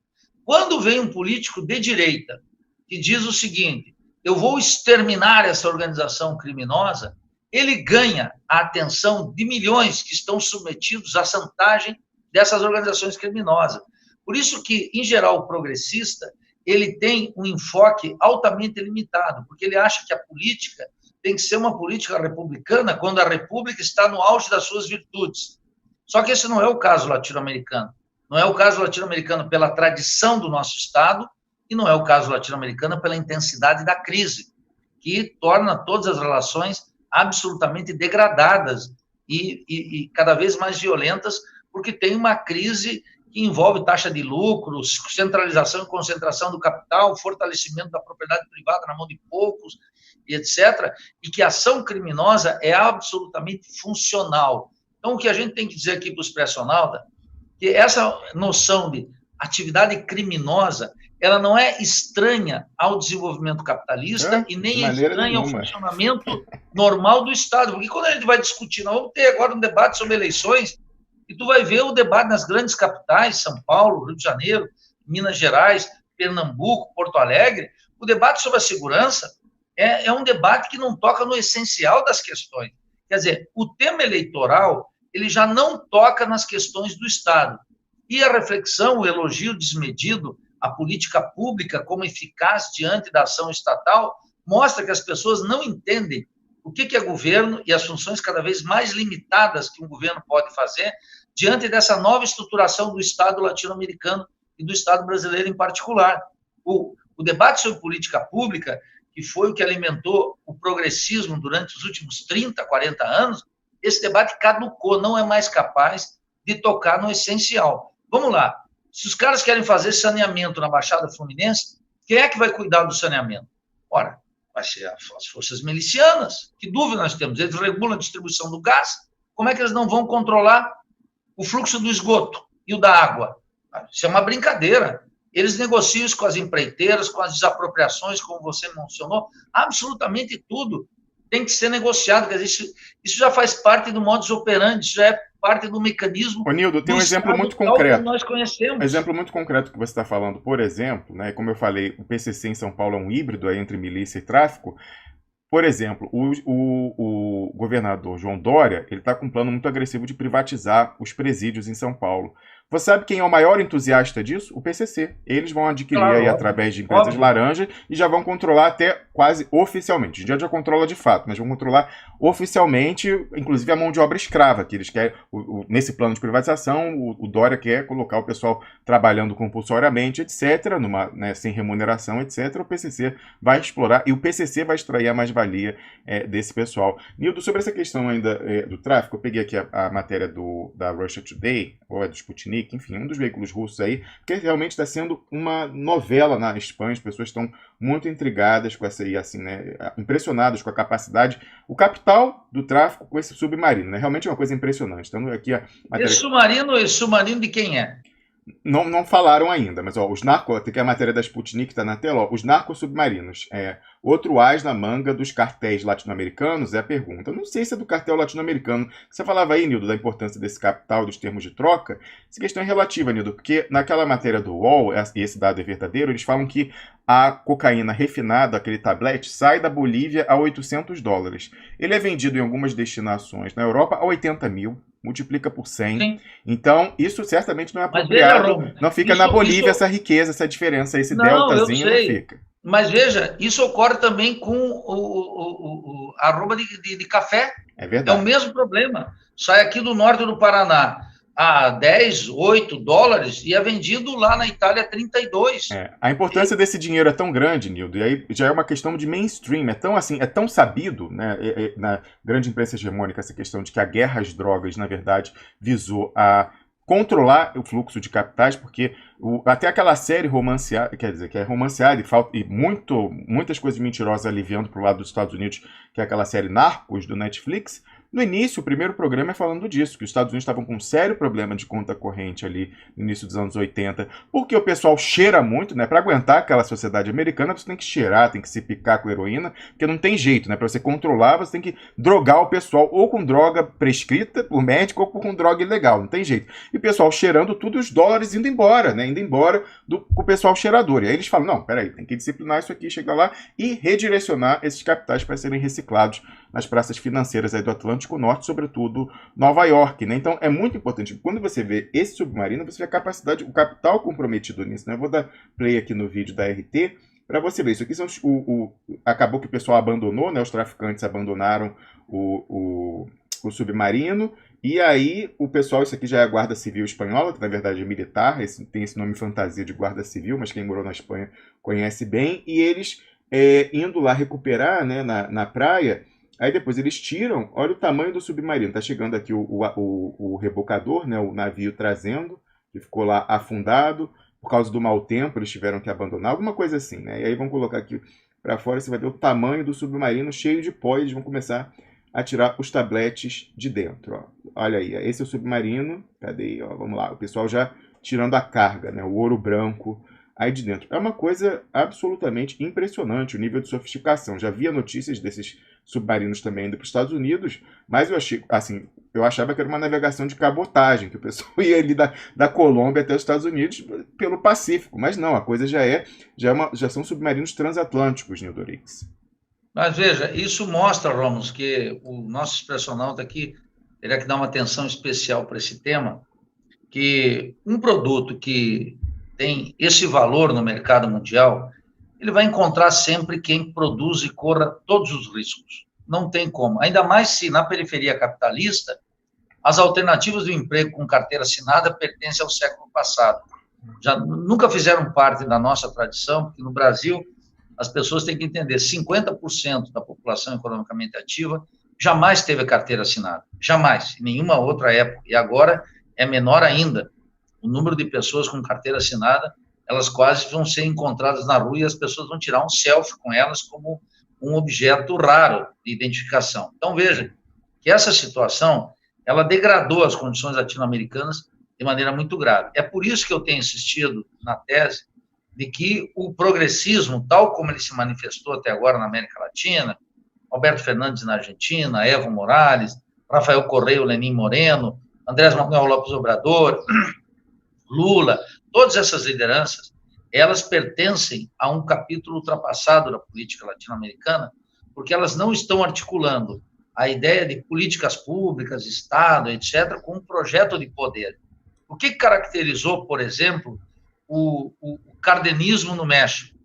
Quando vem um político de direita que diz o seguinte: eu vou exterminar essa organização criminosa, ele ganha a atenção de milhões que estão submetidos à chantagem dessas organizações criminosas. Por isso que, em geral, o progressista ele tem um enfoque altamente limitado, porque ele acha que a política tem que ser uma política republicana quando a república está no auge das suas virtudes. Só que esse não é o caso latino-americano. Não é o caso latino-americano pela tradição do nosso Estado e não é o caso latino-americano pela intensidade da crise, que torna todas as relações absolutamente degradadas e cada vez mais violentas, porque tem uma crise que envolve taxa de lucros, centralização e concentração do capital, fortalecimento da propriedade privada na mão de poucos, e etc., e que a ação criminosa é absolutamente funcional. Então, o que a gente tem que dizer aqui para o Expressionauta, que essa noção de atividade criminosa, ela não é estranha ao desenvolvimento capitalista e nem é estranha ao funcionamento normal do Estado. Porque quando a gente vai discutir, nós vamos ter agora um debate sobre eleições, e tu vai ver o debate nas grandes capitais, São Paulo, Rio de Janeiro, Minas Gerais, Pernambuco, Porto Alegre, o debate sobre a segurança é um debate que não toca no essencial das questões. Quer dizer, o tema eleitoral, ele já não toca nas questões do Estado. E a reflexão, o elogio desmedido à política pública como eficaz diante da ação estatal, mostra que as pessoas não entendem o que é governo e as funções cada vez mais limitadas que um governo pode fazer diante dessa nova estruturação do Estado latino-americano e do Estado brasileiro em particular. O debate sobre política pública, que foi o que alimentou o progressismo durante os últimos 30, 40 anos, esse debate caducou, não é mais capaz de tocar no essencial. Vamos lá, se os caras querem fazer saneamento na Baixada Fluminense, quem é que vai cuidar do saneamento? Ora, vai ser as forças milicianas. Que dúvida nós temos? Eles regulam a distribuição do gás, como é que eles não vão controlar o fluxo do esgoto e o da água? Isso é uma brincadeira. Eles negociam isso com as empreiteiras, com as desapropriações, como você mencionou, absolutamente tudo tem que ser negociado. Quer dizer, isso já faz parte do modus operandi, isso já é parte do mecanismo Ô, Nildo, tem do um exemplo Estado muito tal como concreto. nós conhecemos. Exemplo muito concreto que você está falando, por exemplo, né, como eu falei, o PCC em São Paulo é um híbrido aí entre milícia e tráfico. Por exemplo, o governador João Dória, ele está com um plano muito agressivo de privatizar os presídios em São Paulo. Você sabe quem é o maior entusiasta disso? O PCC. Eles vão adquirir Claro, aí óbvio, através de empresas óbvio. laranja e já vão controlar até quase oficialmente. O dia já controla de fato, mas vão controlar oficialmente, inclusive a mão de obra escrava, que eles querem, nesse plano de privatização, o Dória quer colocar o pessoal trabalhando compulsoriamente, etc., né, sem remuneração, etc. O PCC vai explorar e o PCC vai extrair a mais-valia desse pessoal. Nildo, sobre essa questão ainda do tráfico, eu peguei aqui a matéria da Russia Today, ou é do Sputnik, enfim, um dos veículos russos aí, que realmente está sendo uma novela na Espanha, as pessoas estão muito intrigadas com essa aí, assim, né, impressionadas com a capacidade, o capital do tráfico com esse submarino, né, realmente é uma coisa impressionante. Então, aqui a matéria... Esse submarino de quem é? Não falaram ainda, mas ó, os narcos, tem que a matéria da Sputnik está na tela, ó, os narcossubmarinos. Outro as na manga dos cartéis latino-americanos é a pergunta. Eu não sei se é do cartel latino-americano. Você falava aí, Nildo, da importância desse capital, dos termos de troca. Essa questão é relativa, Nildo, porque naquela matéria do UOL, e esse dado é verdadeiro, eles falam que a cocaína refinada, aquele tablete, sai da Bolívia a $800. Ele é vendido em algumas destinações na Europa a 80 mil. Multiplica por 100. Sim. Então, isso certamente não é Mas veja, apropriado. Romo, Não fica na Bolívia essa riqueza, essa diferença, esse Não, eu deltazinho não sei. fica. Mas veja, isso ocorre também com a arroba de café. É É o verdade. mesmo problema. Sai aqui do norte do Paraná a 10, 8 dólares e é vendido lá na Itália a 32. A importância desse dinheiro é tão grande, Nildo, e aí já é uma questão de mainstream, é tão assim, é tão sabido, né, na grande imprensa hegemônica, essa questão de que a guerra às drogas, na verdade, visou a controlar o fluxo de capitais, porque até aquela série romanceada, quer dizer, que é romanceada e muitas coisas mentirosas aliviando para o lado dos Estados Unidos, que é aquela série Narcos do Netflix. No início, o primeiro programa é falando disso, que os Estados Unidos estavam com um sério problema de conta corrente ali no início dos anos 80, porque o pessoal cheira muito, né? Para aguentar aquela sociedade americana, você tem que cheirar, tem que se picar com heroína, porque não tem jeito, né? Para você controlar, você tem que drogar o pessoal ou com droga prescrita por médico ou com droga ilegal, não tem jeito. E o pessoal cheirando tudo, os dólares indo embora, né? Indo embora com o pessoal cheirador. E aí eles falam, não, peraí, tem que disciplinar isso aqui, chegar lá e redirecionar esses capitais para serem reciclados nas praças financeiras aí do Atlântico Norte, sobretudo Nova York, né? Então é muito importante. Quando você vê esse submarino, você vê a capacidade, o capital comprometido nisso, né? Eu vou dar play aqui no vídeo da RT para você ver. Isso aqui são acabou que o pessoal abandonou, né? Os traficantes abandonaram o submarino. E aí, o pessoal, isso aqui já é a Guarda Civil Espanhola, que na verdade é militar, tem esse nome fantasia de Guarda Civil, mas quem morou na Espanha conhece bem, e eles indo lá recuperar, né, na praia. Aí depois eles tiram, olha o tamanho do submarino. Tá chegando aqui o rebocador, né, o navio trazendo, que ficou lá afundado. Por causa do mau tempo, eles tiveram que abandonar, alguma coisa assim, né? E aí vão colocar aqui para fora, você vai ver o tamanho do submarino cheio de pó, e eles vão começar a tirar os tabletes de dentro. Ó. Olha aí, esse é o submarino. Cadê? Ó, vamos lá, o pessoal já tirando a carga, né, o ouro branco aí de dentro. É uma coisa absolutamente impressionante o nível de sofisticação. Já havia notícias desses submarinos também indo para os Estados Unidos, mas eu achava que era uma navegação de cabotagem, que o pessoal ia ali da Colômbia até os Estados Unidos pelo Pacífico. Mas não, a coisa já são submarinos transatlânticos, Nildorix. Mas veja, isso mostra, Ramos, que o nosso expressionauta aqui teria que dar uma atenção especial para esse tema, que um produto que tem esse valor no mercado mundial, ele vai encontrar sempre quem produz e corra todos os riscos. Não tem como. Ainda mais se na periferia capitalista, as alternativas do emprego com carteira assinada pertencem ao século passado. Nunca fizeram parte da nossa tradição, porque no Brasil as pessoas têm que entender, 50% da população economicamente ativa jamais teve a carteira assinada. Jamais, em nenhuma outra época. E agora é menor ainda. O número de pessoas com carteira assinada, elas quase vão ser encontradas na rua e as pessoas vão tirar um selfie com elas como um objeto raro de identificação. Então, veja que essa situação, ela degradou as condições latino-americanas de maneira muito grave. É por isso que eu tenho insistido na tese de que o progressismo, tal como ele se manifestou até agora na América Latina, Alberto Fernandes na Argentina, Evo Morales, Rafael Correa, Lenín Moreno, Andrés Manuel Lopes Obrador, Lula, todas essas lideranças, elas pertencem a um capítulo ultrapassado da política latino-americana, porque elas não estão articulando a ideia de políticas públicas, Estado, etc., com um projeto de poder. O que caracterizou, por exemplo, o cardenismo no México?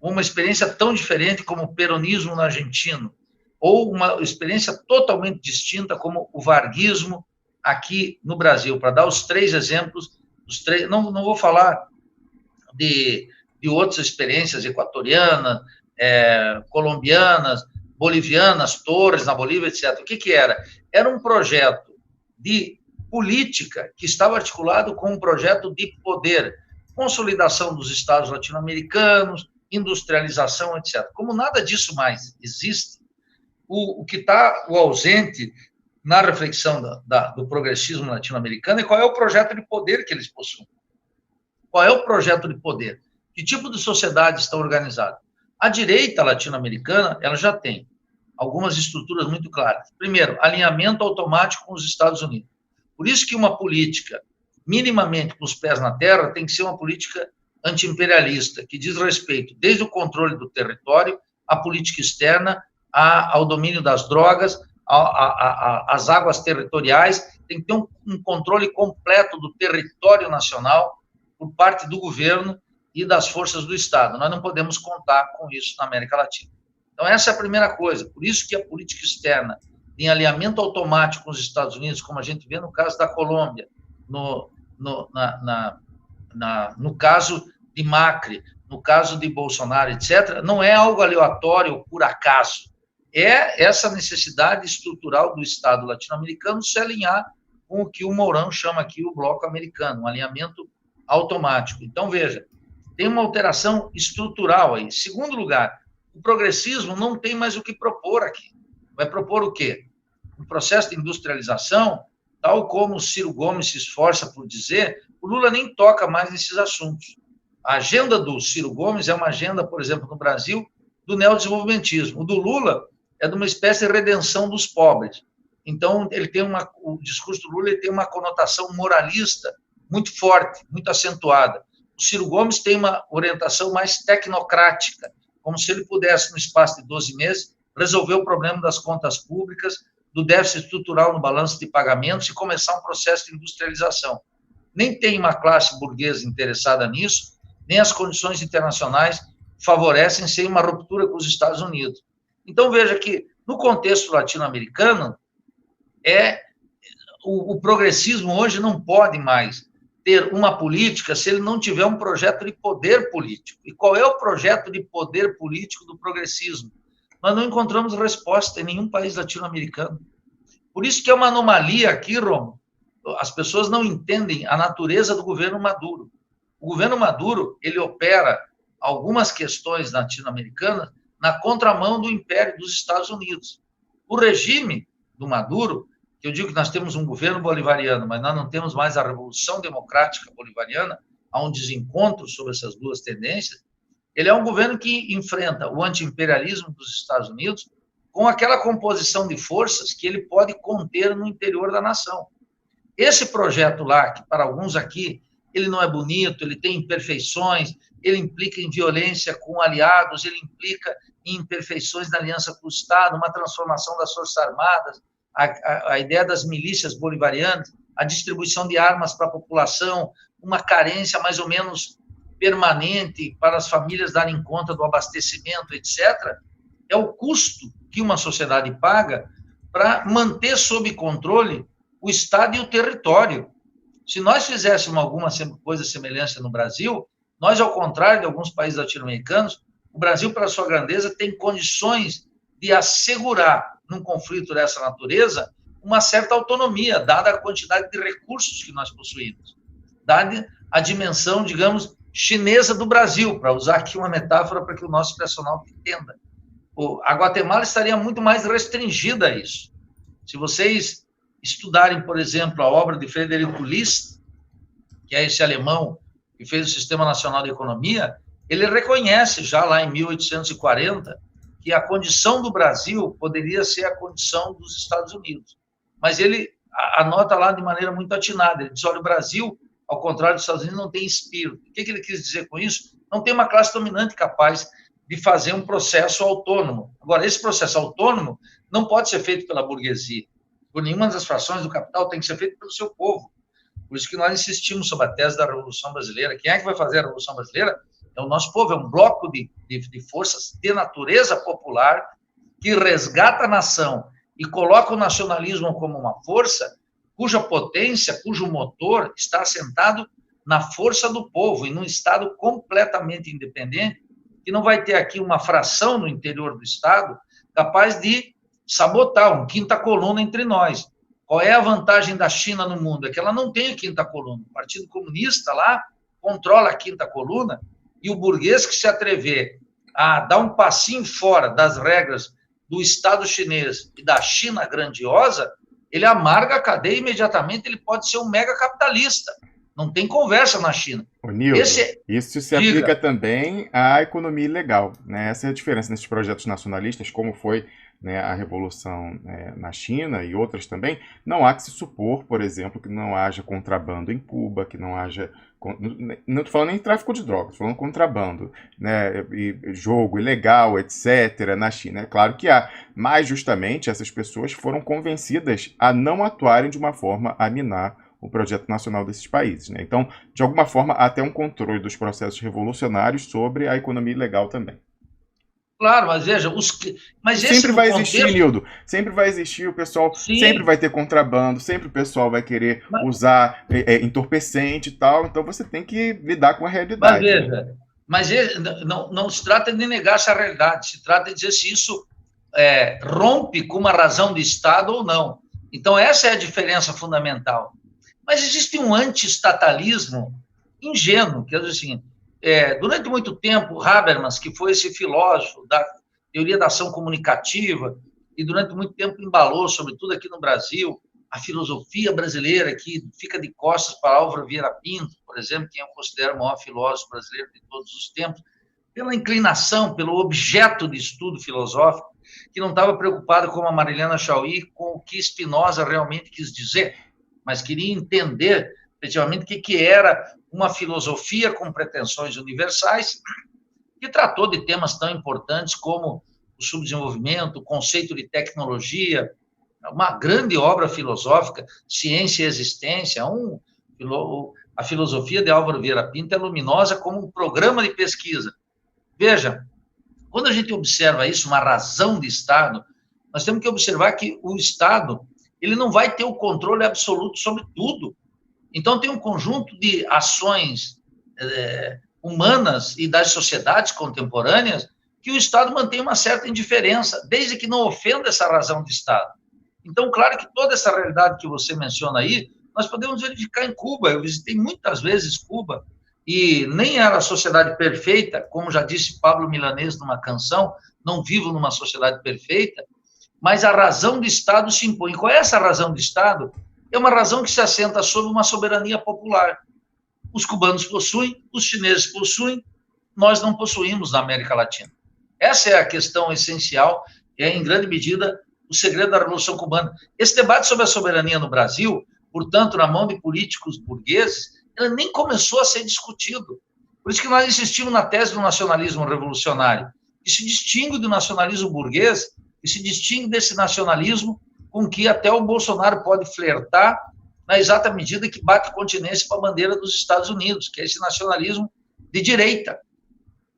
Uma experiência tão diferente como o peronismo no Argentino, ou uma experiência totalmente distinta como o varguismo aqui no Brasil. Para dar os 3 exemplos, não vou falar de outras experiências equatorianas, colombianas, bolivianas, Torres na Bolívia, etc. O que era? Era um projeto de política que estava articulado com um projeto de poder, consolidação dos estados latino-americanos, industrialização, etc. Como nada disso mais existe, o que está ausente na reflexão do progressismo latino-americano é qual é o projeto de poder que eles possuem. Qual é o projeto de poder? Que tipo de sociedade está organizada? A direita latino-americana, ela já tem algumas estruturas muito claras. Primeiro, alinhamento automático com os Estados Unidos. Por isso que uma política minimamente com os pés na terra tem que ser uma política anti-imperialista, que diz respeito desde o controle do território, à política externa, ao domínio das drogas, às águas territoriais, tem que ter um controle completo do território nacional por parte do governo e das forças do Estado. Nós não podemos contar com isso na América Latina. Então, essa é a primeira coisa. Por isso que a política externa, em alinhamento automático com os Estados Unidos, como a gente vê no caso da Colômbia, no caso de Macri, no caso de Bolsonaro, etc., não é algo aleatório ou por acaso. É essa necessidade estrutural do Estado latino-americano se alinhar com o que o Mourão chama aqui o bloco americano, um alinhamento automático. Então, veja, tem uma alteração estrutural aí. Segundo lugar, o progressismo não tem mais o que propor aqui. Vai propor o quê? Um processo de industrialização, tal como o Ciro Gomes se esforça por dizer, o Lula nem toca mais nesses assuntos. A agenda do Ciro Gomes é uma agenda, por exemplo, no Brasil, do neodesenvolvimentismo. O do Lula é de uma espécie de redenção dos pobres. Então, o discurso do Lula ele tem uma conotação moralista muito forte, muito acentuada. O Ciro Gomes tem uma orientação mais tecnocrática, como se ele pudesse, no espaço de 12 meses, resolver o problema das contas públicas, do déficit estrutural no balanço de pagamentos e começar um processo de industrialização. Nem tem uma classe burguesa interessada nisso, nem as condições internacionais favorecem sem uma ruptura com os Estados Unidos. Então, veja que, no contexto latino-americano, o progressismo hoje não pode mais ter uma política se ele não tiver um projeto de poder político. E qual é o projeto de poder político do progressismo? Nós não encontramos resposta em nenhum país latino-americano. Por isso que é uma anomalia aqui, Romo. As pessoas não entendem a natureza do governo Maduro. O governo Maduro, ele opera algumas questões latino-americanas na contramão do império dos Estados Unidos. O regime do Maduro, que eu digo que nós temos um governo bolivariano, mas nós não temos mais a Revolução Democrática Bolivariana, há um desencontro sobre essas duas tendências, ele é um governo que enfrenta o anti-imperialismo dos Estados Unidos com aquela composição de forças que ele pode conter no interior da nação. Esse projeto lá, que para alguns aqui, ele não é bonito, ele tem imperfeições, ele implica em violência com aliados, ele implica em imperfeições na aliança com o Estado, uma transformação das Forças Armadas, a ideia das milícias bolivarianas, a distribuição de armas para a população, uma carência mais ou menos permanente para as famílias darem conta do abastecimento, etc., é o custo que uma sociedade paga para manter sob controle o Estado e o território. Se nós fizéssemos alguma coisa semelhante no Brasil, nós, ao contrário de alguns países latino-americanos, o Brasil, pela sua grandeza, tem condições de assegurar, num conflito dessa natureza, uma certa autonomia, dada a quantidade de recursos que nós possuímos, dada a dimensão, digamos, chinesa do Brasil, para usar aqui uma metáfora para que o nosso personal entenda. A Guatemala estaria muito mais restringida a isso. Se vocês estudarem, por exemplo, a obra de Frederico List, que é esse alemão que fez o Sistema Nacional de Economia, ele reconhece já lá em 1840 que a condição do Brasil poderia ser a condição dos Estados Unidos. Mas ele anota lá de maneira muito atinada. Ele diz, olha, o Brasil, ao contrário dos Estados Unidos, não tem espírito. O que ele quis dizer com isso? Não tem uma classe dominante capaz de fazer um processo autônomo. Agora, esse processo autônomo não pode ser feito pela burguesia. Por nenhuma das frações do capital tem que ser feito pelo seu povo. Por isso que nós insistimos sobre a tese da Revolução Brasileira. Quem é que vai fazer a Revolução Brasileira? É o nosso povo, é um bloco de forças de natureza popular que resgata a nação e coloca o nacionalismo como uma força cuja potência, cujo motor está assentado na força do povo e num Estado completamente independente, que não vai ter aqui uma fração no interior do Estado capaz de sabotar, quinta coluna entre nós. Qual é a vantagem da China no mundo? É que ela não tem a quinta coluna. O Partido Comunista lá controla a quinta coluna e o burguês que se atrever a dar um passinho fora das regras do Estado chinês e da China grandiosa, ele amarga a cadeia e imediatamente ele pode ser um mega capitalista. Não tem conversa na China. Ô, Nildo, isso se aplica também à economia ilegal, né? Essa é a diferença nesses projetos nacionalistas, como foi, né, a Revolução, na China e outras também. Não há que se supor, por exemplo, que não haja contrabando em Cuba, que não haja... Não estou falando nem tráfico de drogas, estou falando contrabando, né, e jogo ilegal, etc., na China. É claro que há, mas justamente essas pessoas foram convencidas a não atuarem de uma forma a minar o projeto nacional desses países, né? Então, de alguma forma, há até um controle dos processos revolucionários sobre a economia ilegal também. Claro, mas veja, mas esse sempre vai existir, Nildo, sempre vai existir, o pessoal sempre vai ter contrabando, sempre o pessoal vai querer usar entorpecente e tal, então você tem que lidar com a realidade. Mas veja, mas não se trata de negar essa realidade, se trata de dizer se isso rompe com uma razão de Estado ou não. Então, essa é a diferença fundamental. Mas existe um anti-estatalismo ingênuo, que é assim, durante muito tempo, Habermas, que foi esse filósofo da teoria da ação comunicativa, e durante muito tempo embalou, sobretudo aqui no Brasil, a filosofia brasileira, que fica de costas para Álvaro Vieira Pinto, por exemplo, quem eu considero o maior filósofo brasileiro de todos os tempos, pela inclinação, pelo objeto de estudo filosófico, que não estava preocupado, como a Marilena Chauí, com o que Spinoza realmente quis dizer, mas queria entender, efetivamente, o que era uma filosofia com pretensões universais, que tratou de temas tão importantes como o subdesenvolvimento, o conceito de tecnologia, uma grande obra filosófica, Ciência e Existência. A filosofia de Álvaro Vieira Pinto é luminosa como um programa de pesquisa. Veja, quando a gente observa isso, uma razão de Estado, nós temos que observar que o Estado ele não vai ter o controle absoluto sobre tudo. Então, tem um conjunto de ações humanas e das sociedades contemporâneas que o Estado mantém uma certa indiferença, desde que não ofenda essa razão de Estado. Então, claro que toda essa realidade que você menciona aí, nós podemos verificar em Cuba. Eu visitei muitas vezes Cuba, e nem era a sociedade perfeita, como já disse Pablo Milanés numa canção, não vivo numa sociedade perfeita, mas a razão de Estado se impõe. Qual é essa razão de Estado? É uma razão que se assenta sobre uma soberania popular. Os cubanos possuem, os chineses possuem, nós não possuímos na América Latina. Essa é a questão essencial, em grande medida, o segredo da Revolução Cubana. Esse debate sobre a soberania no Brasil, portanto, na mão de políticos burgueses, ele nem começou a ser discutido. Por isso que nós insistimos na tese do nacionalismo revolucionário, que se distingue do nacionalismo burguês, e se distingue desse nacionalismo com que até o Bolsonaro pode flertar na exata medida que bate continência para a bandeira dos Estados Unidos, que é esse nacionalismo de direita.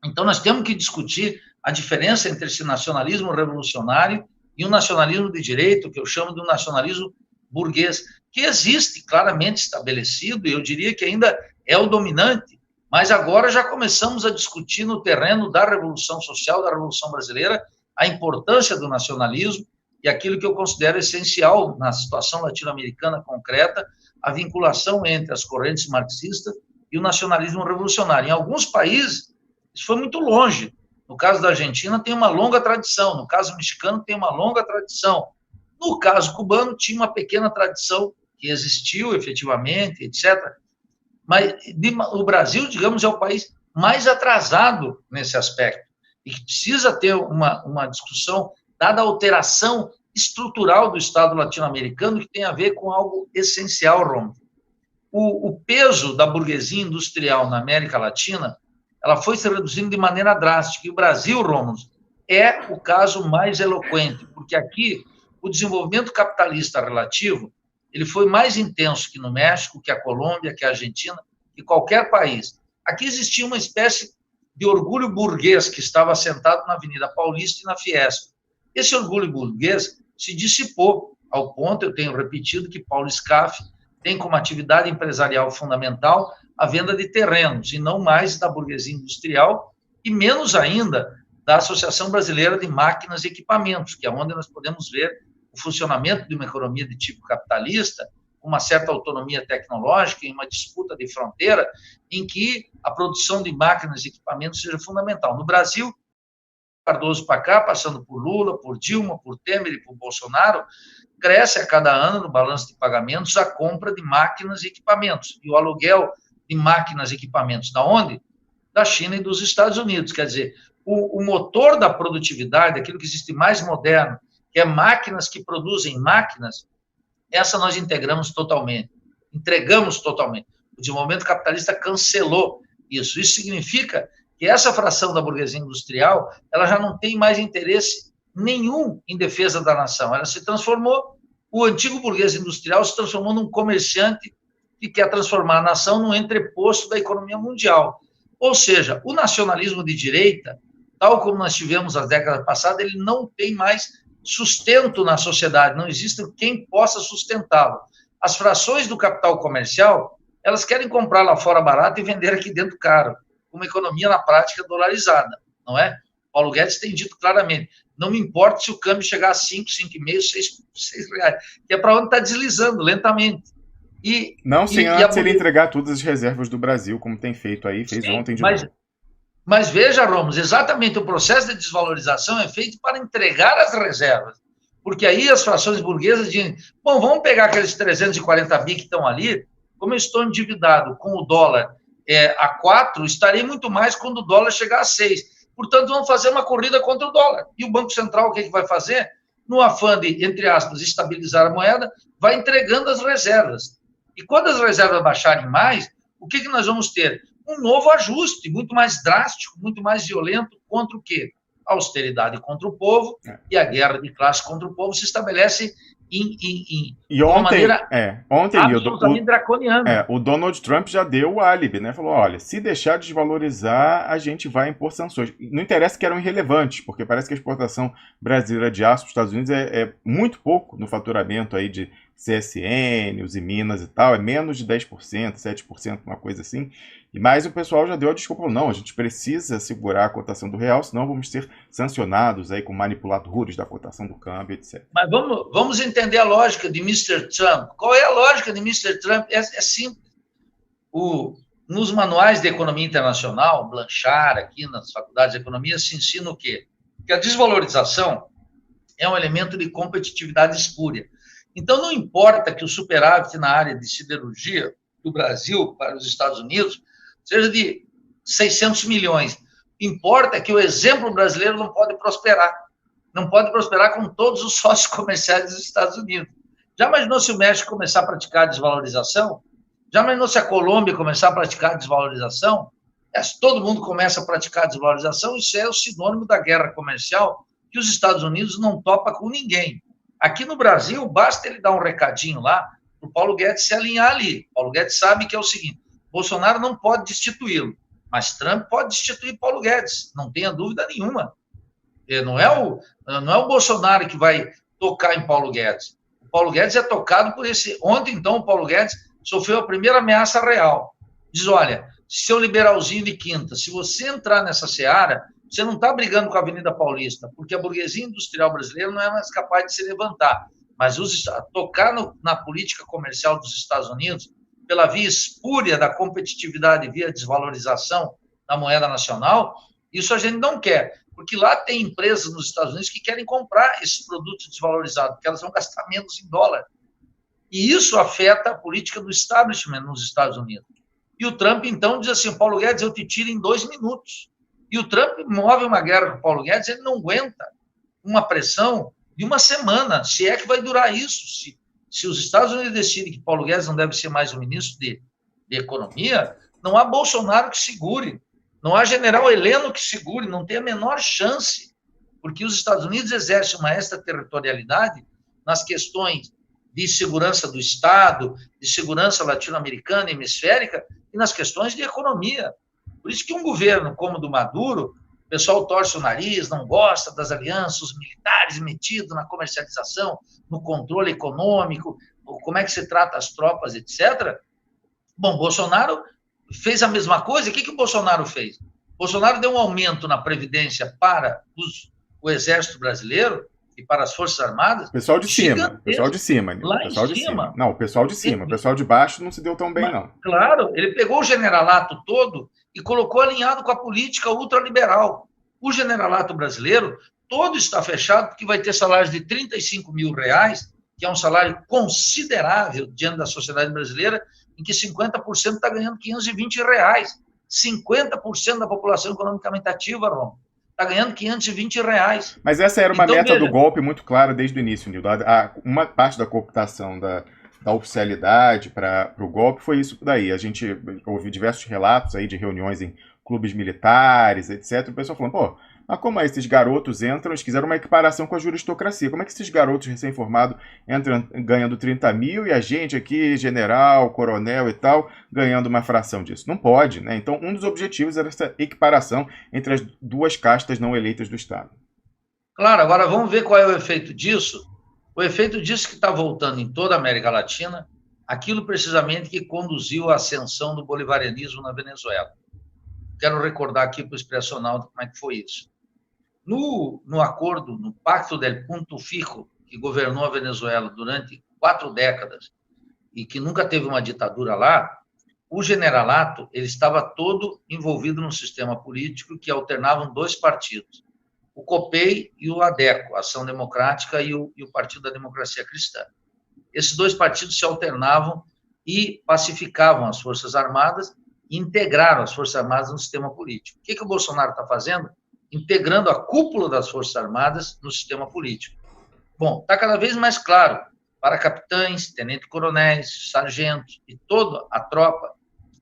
Então, nós temos que discutir a diferença entre esse nacionalismo revolucionário e um nacionalismo de direita, que eu chamo de um nacionalismo burguês, que existe claramente estabelecido, e eu diria que ainda é o dominante, mas agora já começamos a discutir no terreno da Revolução Social, da Revolução Brasileira, a importância do nacionalismo e aquilo que eu considero essencial na situação latino-americana concreta, a vinculação entre as correntes marxistas e o nacionalismo revolucionário. Em alguns países, isso foi muito longe. No caso da Argentina, tem uma longa tradição. No caso mexicano, tem uma longa tradição. No caso cubano, tinha uma pequena tradição que existiu efetivamente, etc. Mas o Brasil, digamos, é o país mais atrasado nesse aspecto e que precisa ter uma discussão, dada a alteração estrutural do Estado latino-americano que tem a ver com algo essencial, Romulo. O peso da burguesia industrial na América Latina, ela foi se reduzindo de maneira drástica. E o Brasil, Romulo, é o caso mais eloquente, porque aqui o desenvolvimento capitalista relativo ele foi mais intenso que no México, que a Colômbia, que a Argentina, que qualquer país. Aqui existia uma espécie de orgulho burguês que estava assentado na Avenida Paulista e na Fiesp. Esse orgulho burguês se dissipou, ao ponto, eu tenho repetido, que Paulo Scaff tem como atividade empresarial fundamental a venda de terrenos, e não mais da burguesia industrial, e menos ainda da Associação Brasileira de Máquinas e Equipamentos, que é onde nós podemos ver o funcionamento de uma economia de tipo capitalista, com uma certa autonomia tecnológica, em uma disputa de fronteira, em que a produção de máquinas e equipamentos seja fundamental. No Brasil, Cardoso para cá, passando por Lula, por Dilma, por Temer e por Bolsonaro, cresce a cada ano no balanço de pagamentos a compra de máquinas e equipamentos, e o aluguel de máquinas e equipamentos. Da onde? Da China e dos Estados Unidos. Quer dizer, o motor da produtividade, aquilo que existe mais moderno, que é máquinas que produzem máquinas, essa nós entregamos totalmente. O desenvolvimento capitalista cancelou isso. Isso significa que essa fração da burguesia industrial, ela já não tem mais interesse nenhum em defesa da nação. Ela se transformou, o antigo burguês industrial se transformou num comerciante que quer transformar a nação num entreposto da economia mundial. Ou seja, o nacionalismo de direita, tal como nós tivemos nas décadas passadas, ele não tem mais sustento na sociedade, não existe quem possa sustentá-lo. As frações do capital comercial, elas querem comprar lá fora barato e vender aqui dentro caro, uma economia na prática dolarizada, não é? Paulo Guedes tem dito claramente, não me importa se o câmbio chegar a 5, 5,5, 6 reais, que é para onde está deslizando lentamente. Não, sem antes ele entregar todas as reservas do Brasil, como tem feito aí, fez ontem de novo. Mas veja, Romos, exatamente o processo de desvalorização é feito para entregar as reservas. Porque aí as frações burguesas dizem, bom, vamos pegar aqueles 340 bi que estão ali, como eu estou endividado com o dólar a 4, estarei muito mais quando o dólar chegar a 6. Portanto, vamos fazer uma corrida contra o dólar. E o Banco Central, o que vai fazer? No afã de, entre aspas, estabilizar a moeda, vai entregando as reservas. E quando as reservas baixarem mais, o que nós vamos ter? Um novo ajuste, muito mais drástico, muito mais violento, contra o quê? A austeridade contra o povo e a guerra de classe contra o povo se estabelece de uma maneira absolutamente draconiana. O Donald Trump já deu o álibi, né? Falou, olha, se deixar de desvalorizar, a gente vai impor sanções. Não interessa que eram irrelevantes, porque parece que a exportação brasileira de aço para os Estados Unidos é muito pouco no faturamento aí de CSN, os Minas e tal, é menos de 10%, 7%, uma coisa assim. Mas o pessoal já deu a desculpa, não, a gente precisa segurar a cotação do real, senão vamos ser sancionados aí com manipuladores da cotação do câmbio, etc. Mas vamos entender a lógica de Mr. Trump. Qual é a lógica de Mr. Trump? É simples. Nos manuais de economia internacional, Blanchard, aqui nas faculdades de economia, se ensina o quê? Que a desvalorização é um elemento de competitividade espúria. Então, não importa que o superávit na área de siderurgia do Brasil para os Estados Unidos seja de 600 milhões. Importa que o exemplo brasileiro não pode prosperar. Não pode prosperar com todos os sócios comerciais dos Estados Unidos. Já imaginou se o México começar a praticar desvalorização? Já imaginou se a Colômbia começar a praticar desvalorização? Se todo mundo começa a praticar desvalorização, isso é o sinônimo da guerra comercial que os Estados Unidos não topa com ninguém. Aqui no Brasil, basta ele dar um recadinho lá para o Paulo Guedes se alinhar ali. Paulo Guedes sabe que é o seguinte, Bolsonaro não pode destituí-lo, mas Trump pode destituir Paulo Guedes, não tenha dúvida nenhuma. Não é o Bolsonaro que vai tocar em Paulo Guedes. O Paulo Guedes é tocado por esse... Ontem, então, o Paulo Guedes sofreu a primeira ameaça real. Diz, olha, seu liberalzinho de quinta, se você entrar nessa seara, você não está brigando com a Avenida Paulista, porque a burguesia industrial brasileira não é mais capaz de se levantar. Mas tocar na política comercial dos Estados Unidos, pela via espúria da competitividade via desvalorização da moeda nacional, isso a gente não quer. Porque lá tem empresas nos Estados Unidos que querem comprar esses produtos desvalorizados, porque elas vão gastar menos em dólar. E isso afeta a política do establishment nos Estados Unidos. E o Trump, então, diz assim, Paulo Guedes, eu te tiro em 2 minutos. E o Trump move uma guerra com o Paulo Guedes, ele não aguenta uma pressão de uma semana, se é que vai durar isso. Se os Estados Unidos decidem que Paulo Guedes não deve ser mais o ministro de Economia, não há Bolsonaro que segure, não há general Heleno que segure, não tem a menor chance, porque os Estados Unidos exercem uma extraterritorialidade nas questões de segurança do Estado, de segurança latino-americana e hemisférica, e nas questões de economia. Por isso que um governo como o do Maduro, o pessoal torce o nariz, não gosta das alianças, os militares metidos na comercialização, no controle econômico, como é que se trata as tropas, etc. Bom, Bolsonaro fez a mesma coisa. O que o Bolsonaro fez? Bolsonaro deu um aumento na Previdência para o Exército Brasileiro e para as Forças Armadas. Pessoal de cima, pessoal de cima, lá pessoal em de cima. cima. Não, o pessoal de cima, o pessoal de baixo não se deu tão bem, não. Claro, ele pegou o generalato todo e colocou alinhado com a política ultraliberal. O generalato brasileiro todo está fechado porque vai ter salários de R$35 mil, que é um salário considerável diante da sociedade brasileira, em que 50% está ganhando R$520. 50% da população economicamente ativa, Rom, está ganhando R$520. Mas essa era uma meta do golpe muito clara desde o início, Nildo. Uma parte da cooptação da oficialidade para o golpe foi isso daí. A gente ouviu diversos relatos aí de reuniões em clubes militares, etc. O pessoal falando, pô, mas como é? Esses garotos entram, eles quiseram uma equiparação com a juristocracia. Como é que esses garotos recém-formados entram ganhando 30 mil e a gente aqui, general, coronel e tal, ganhando uma fração disso? Não pode, né? Então, um dos objetivos era essa equiparação entre as duas castas não eleitas do Estado. Claro, agora vamos ver qual é o efeito disso. O efeito disso que está voltando em toda a América Latina, aquilo precisamente que conduziu à ascensão do bolivarianismo na Venezuela. Quero recordar aqui para o Expresso Ronaldo como é que foi isso. No acordo, no Pacto del Punto Fijo, que governou a Venezuela durante 4 décadas e que nunca teve uma ditadura lá, o generalato ele estava todo envolvido num sistema político que alternavam 2 partidos, o COPEI e o ADECO, a Ação Democrática, e o Partido da Democracia Cristã. Esses 2 partidos se alternavam e pacificavam as Forças Armadas e integraram as Forças Armadas no sistema político. O que o Bolsonaro está fazendo? Integrando a cúpula das Forças Armadas no sistema político. Bom, está cada vez mais claro para capitães, tenente-coronéis, sargentos e toda a tropa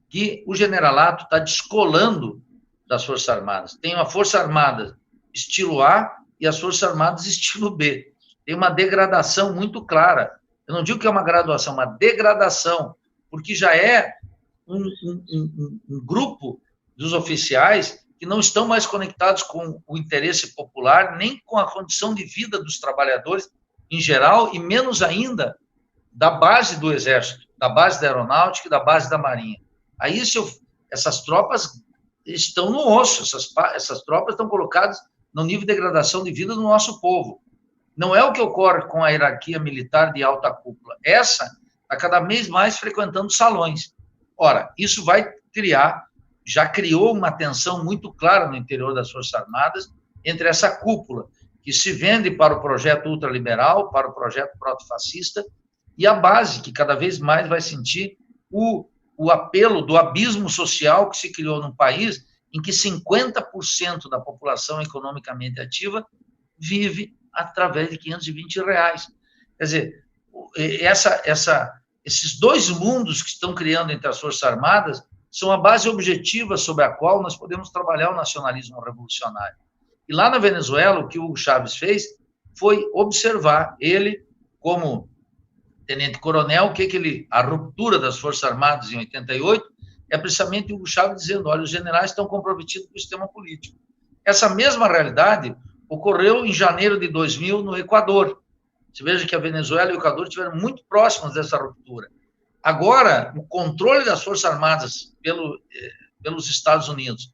que o generalato está descolando das Forças Armadas. Tem uma Força Armada estilo A e as Forças Armadas estilo B. Tem uma degradação muito clara. Eu não digo que é uma graduação, uma degradação, porque já é um grupo dos oficiais que não estão mais conectados com o interesse popular, nem com a condição de vida dos trabalhadores em geral, e menos ainda da base do Exército, da base da Aeronáutica e da base da Marinha. Aí essas tropas estão no osso, essas tropas estão colocadas no nível de degradação de vida do nosso povo. Não é o que ocorre com a hierarquia militar de alta cúpula. Essa está cada vez mais frequentando salões. Ora, isso vai já criou uma tensão muito clara no interior das Forças Armadas entre essa cúpula, que se vende para o projeto ultraliberal, para o projeto proto-fascista, e a base, que cada vez mais vai sentir o apelo do abismo social que se criou num país em que 50% da população economicamente ativa vive através de R$520. Quer dizer, esses 2 mundos que estão criando entre as Forças Armadas são a base objetiva sobre a qual nós podemos trabalhar o nacionalismo revolucionário. E lá na Venezuela, o que o Hugo Chávez fez foi observar, ele, como tenente-coronel, a ruptura das Forças Armadas em 88, é precisamente o Hugo Chávez dizendo, olha, os generais estão comprometidos com o sistema político. Essa mesma realidade ocorreu em janeiro de 2000 no Equador. Você veja que a Venezuela e o Equador estiveram muito próximos dessa ruptura. Agora, o controle das Forças Armadas pelos Estados Unidos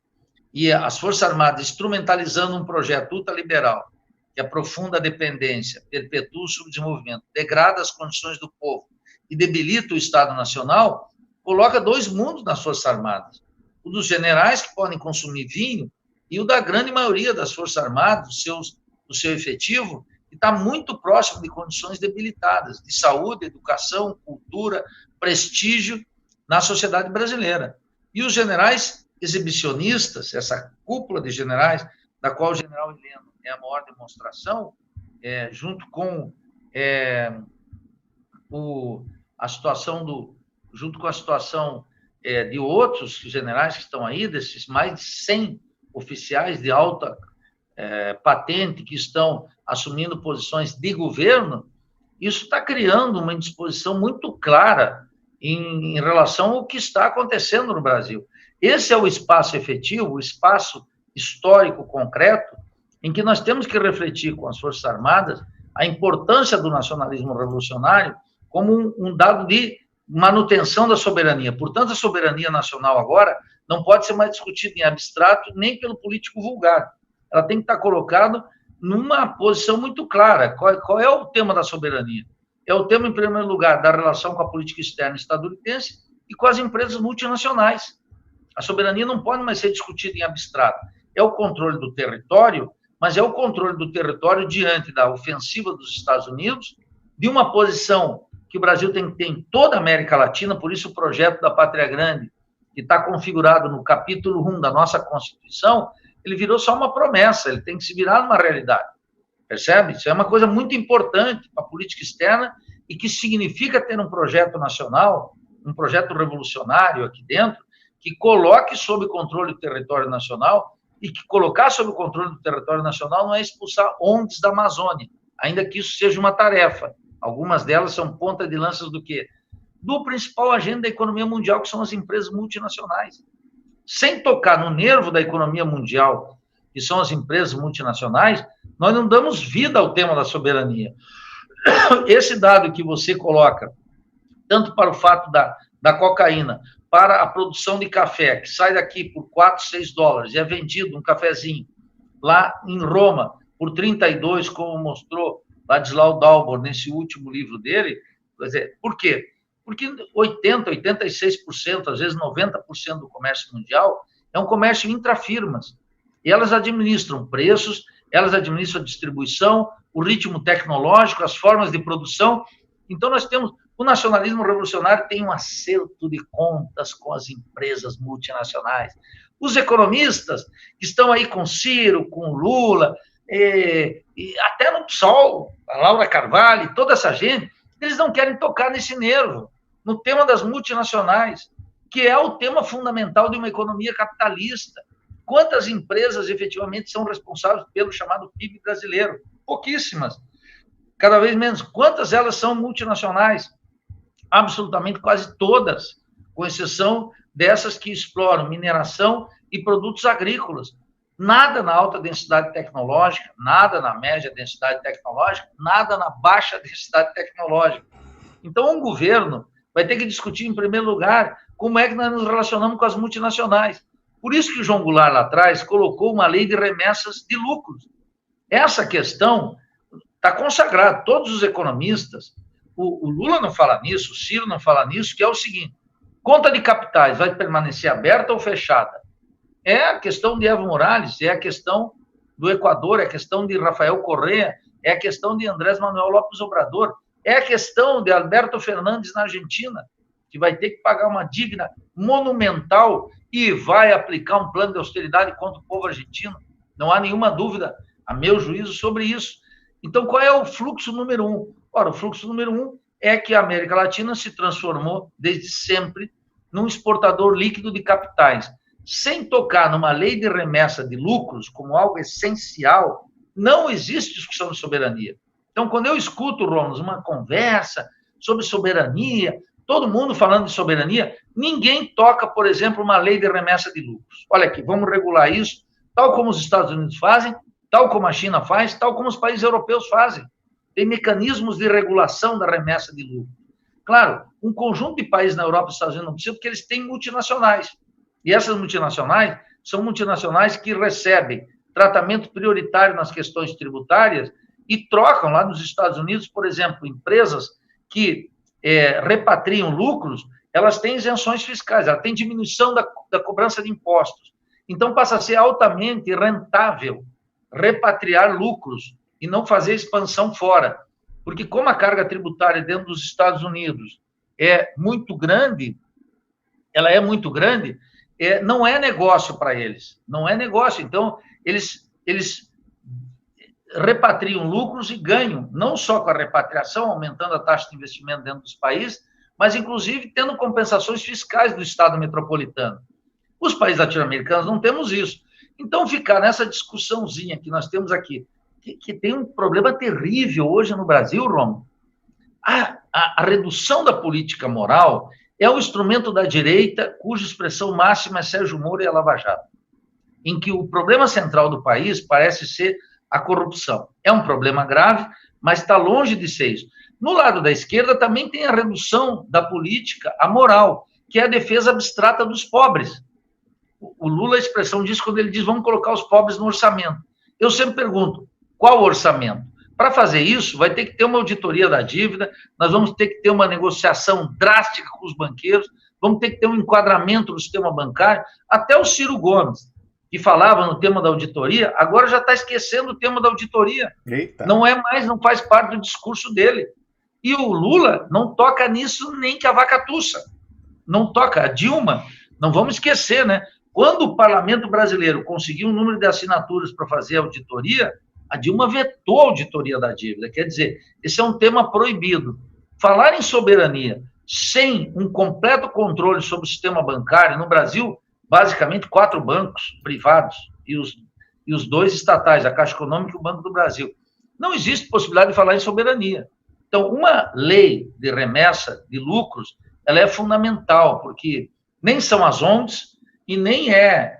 e as Forças Armadas instrumentalizando um projeto ultraliberal que aprofunda a dependência, perpetua o subdesenvolvimento, degrada as condições do povo e debilita o Estado Nacional, coloca 2 mundos nas Forças Armadas. O dos generais, que podem consumir vinho, e o da grande maioria das Forças Armadas, do seu efetivo, que está muito próximo de condições debilitadas, de saúde, educação, cultura, prestígio na sociedade brasileira. E os generais exibicionistas, essa cúpula de generais, da qual o general Heleno é a maior demonstração, junto com a situação junto com a situação de outros generais que estão aí, desses mais de 100 oficiais de alta patente que estão assumindo posições de governo, isso está criando uma indisposição muito clara em relação ao que está acontecendo no Brasil. Esse é o espaço efetivo, o espaço histórico concreto, em que nós temos que refletir com as Forças Armadas a importância do nacionalismo revolucionário como um dado de manutenção da soberania. Portanto, a soberania nacional agora não pode ser mais discutida em abstrato nem pelo político vulgar. Ela tem que estar colocada numa posição muito clara. Qual é o tema da soberania? É o tema, em primeiro lugar, da relação com a política externa estadunidense e com as empresas multinacionais. A soberania não pode mais ser discutida em abstrato. É o controle do território, mas é o controle do território diante da ofensiva dos Estados Unidos, de uma posição que o Brasil tem que ter em toda a América Latina, por isso o projeto da Pátria Grande, que está configurado no capítulo 1 da nossa Constituição, ele virou só uma promessa, ele tem que se virar numa realidade. Percebe? Isso é uma coisa muito importante para a política externa e que significa ter um projeto nacional, um projeto revolucionário aqui dentro, que coloque sob controle o território nacional e que colocar sob o controle do território nacional não é expulsar ONGs da Amazônia, ainda que isso seja uma tarefa. Algumas delas são ponta de lanças do quê? Do principal agente da economia mundial, que são as empresas multinacionais. Sem tocar no nervo da economia mundial, que são as empresas multinacionais, nós não damos vida ao tema da soberania. Esse dado que você coloca, tanto para o fato da cocaína, para a produção de café, que sai daqui por 4, 6 dólares e é vendido um cafezinho lá em Roma por 32, como mostrou Ladislau Dalbor nesse último livro dele. Quer dizer, por quê? Porque 80%, 86%, às vezes 90% do comércio mundial é um comércio intrafirmas. E elas administram preços, elas administram a distribuição, o ritmo tecnológico, as formas de produção. Então, nós temos... O nacionalismo revolucionário tem um acerto de contas com as empresas multinacionais. Os economistas que estão aí com Ciro, com Lula, e até no PSOL, a Laura Carvalho, toda essa gente, eles não querem tocar nesse nervo, no tema das multinacionais, que é o tema fundamental de uma economia capitalista. Quantas empresas efetivamente são responsáveis pelo chamado PIB brasileiro? Pouquíssimas. Cada vez menos. Quantas elas são multinacionais? Absolutamente quase todas, com exceção dessas que exploram mineração e produtos agrícolas. Nada na alta densidade tecnológica, nada na média densidade tecnológica, nada na baixa densidade tecnológica. Então, um governo vai ter que discutir, em primeiro lugar, como é que nós nos relacionamos com as multinacionais. Por isso que o João Goulart, lá atrás, colocou uma lei de remessas de lucros. Essa questão está consagrada. Todos os economistas, o Lula não fala nisso, o Ciro não fala nisso, que é o seguinte: conta de capitais vai permanecer aberta ou fechada? É a questão de Evo Morales, é a questão do Equador, é a questão de Rafael Correa, é a questão de Andrés Manuel López Obrador, é a questão de Alberto Fernandes na Argentina, que vai ter que pagar uma dívida monumental e vai aplicar um plano de austeridade contra o povo argentino. Não há nenhuma dúvida, a meu juízo, sobre isso. Então, qual é o fluxo número 1? Ora, o fluxo número 1 é que a América Latina se transformou, desde sempre, num exportador líquido de capitais. Sem tocar numa lei de remessa de lucros como algo essencial, não existe discussão de soberania. Então, quando eu escuto, Romulus, uma conversa sobre soberania, todo mundo falando de soberania, ninguém toca, por exemplo, uma lei de remessa de lucros. Olha aqui, vamos regular isso, tal como os Estados Unidos fazem, tal como a China faz, tal como os países europeus fazem. Tem mecanismos de regulação da remessa de lucro. Claro, um conjunto de países na Europa e nos Estados Unidos não precisa, porque eles têm multinacionais. E essas multinacionais são multinacionais que recebem tratamento prioritário nas questões tributárias e trocam lá nos Estados Unidos, por exemplo, empresas que repatriam lucros, elas têm isenções fiscais, ela tem diminuição da cobrança de impostos. Então, passa a ser altamente rentável repatriar lucros e não fazer expansão fora. Porque como a carga tributária dentro dos Estados Unidos é muito grande, ela é muito grande, não é negócio para eles. Não é negócio. Então, eles repatriam lucros e ganham, não só com a repatriação, aumentando a taxa de investimento dentro dos países, mas, inclusive, tendo compensações fiscais do Estado metropolitano. Os países latino-americanos não temos isso. Então, ficar nessa discussãozinha que nós temos aqui, que tem um problema terrível hoje no Brasil, Romo. A redução da política moral é o instrumento da direita cuja expressão máxima é Sérgio Moro e a Lava Jato, em que o problema central do país parece ser a corrupção. É um problema grave, mas está longe de ser isso. No lado da esquerda também tem a redução da política à moral, que é a defesa abstrata dos pobres. O Lula, a expressão disso quando ele diz vamos colocar os pobres no orçamento. Eu sempre pergunto, qual orçamento? Para fazer isso, vai ter que ter uma auditoria da dívida, nós vamos ter que ter uma negociação drástica com os banqueiros, vamos ter que ter um enquadramento do sistema bancário. Até o Ciro Gomes, que falava no tema da auditoria, agora já está esquecendo o tema da auditoria. Eita. Não é mais, não faz parte do discurso dele. E o Lula não toca nisso nem que a vaca tussa. Não toca. A Dilma, não vamos esquecer, né? Quando o parlamento brasileiro conseguiu um número de assinaturas para fazer a auditoria, a Dilma vetou a auditoria da dívida. Quer dizer, esse é um tema proibido. Falar em soberania sem um completo controle sobre o sistema bancário, no Brasil, basicamente 4 bancos privados e os 2 estatais, a Caixa Econômica e o Banco do Brasil. Não existe possibilidade de falar em soberania. Então, uma lei de remessa de lucros, ela é fundamental, porque nem são as ONGs e nem é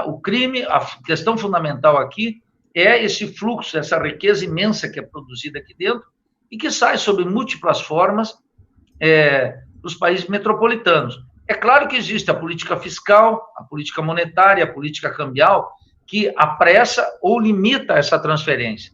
o crime. A questão fundamental aqui é esse fluxo, essa riqueza imensa que é produzida aqui dentro e que sai sob múltiplas formas dos países metropolitanos. É claro que existe a política fiscal, a política monetária, a política cambial, que apressa ou limita essa transferência.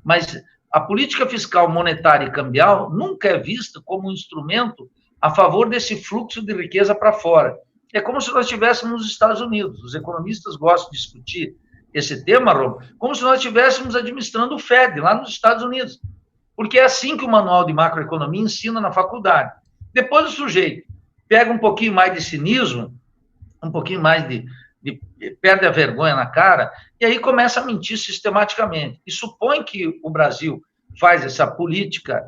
Mas a política fiscal, monetária e cambial nunca é vista como um instrumento a favor desse fluxo de riqueza para fora. É como se nós estivéssemos nos Estados Unidos. Os economistas gostam de discutir esse tema, Rob, como se nós estivéssemos administrando o Fed lá nos Estados Unidos. Porque é assim que o manual de macroeconomia ensina na faculdade. Depois o sujeito pega um pouquinho mais de cinismo, um pouquinho mais perde a vergonha na cara, e aí começa a mentir sistematicamente. E supõe que o Brasil faz essa política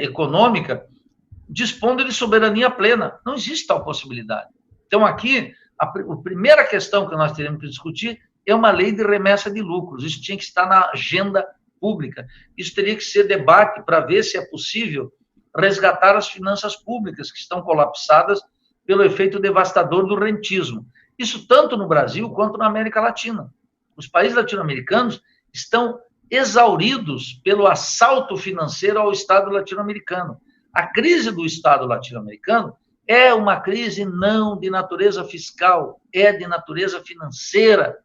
econômica dispondo de soberania plena. Não existe tal possibilidade. Então, aqui, a primeira questão que nós teremos que discutir é uma lei de remessa de lucros. Isso tinha que estar na agenda pública. Isso teria que ser debate para ver se é possível resgatar as finanças públicas que estão colapsadas pelo efeito devastador do rentismo. Isso tanto no Brasil quanto na América Latina. Os países latino-americanos estão exauridos pelo assalto financeiro ao Estado latino-americano. A crise do Estado latino-americano é uma crise não de natureza fiscal, é de natureza financeira.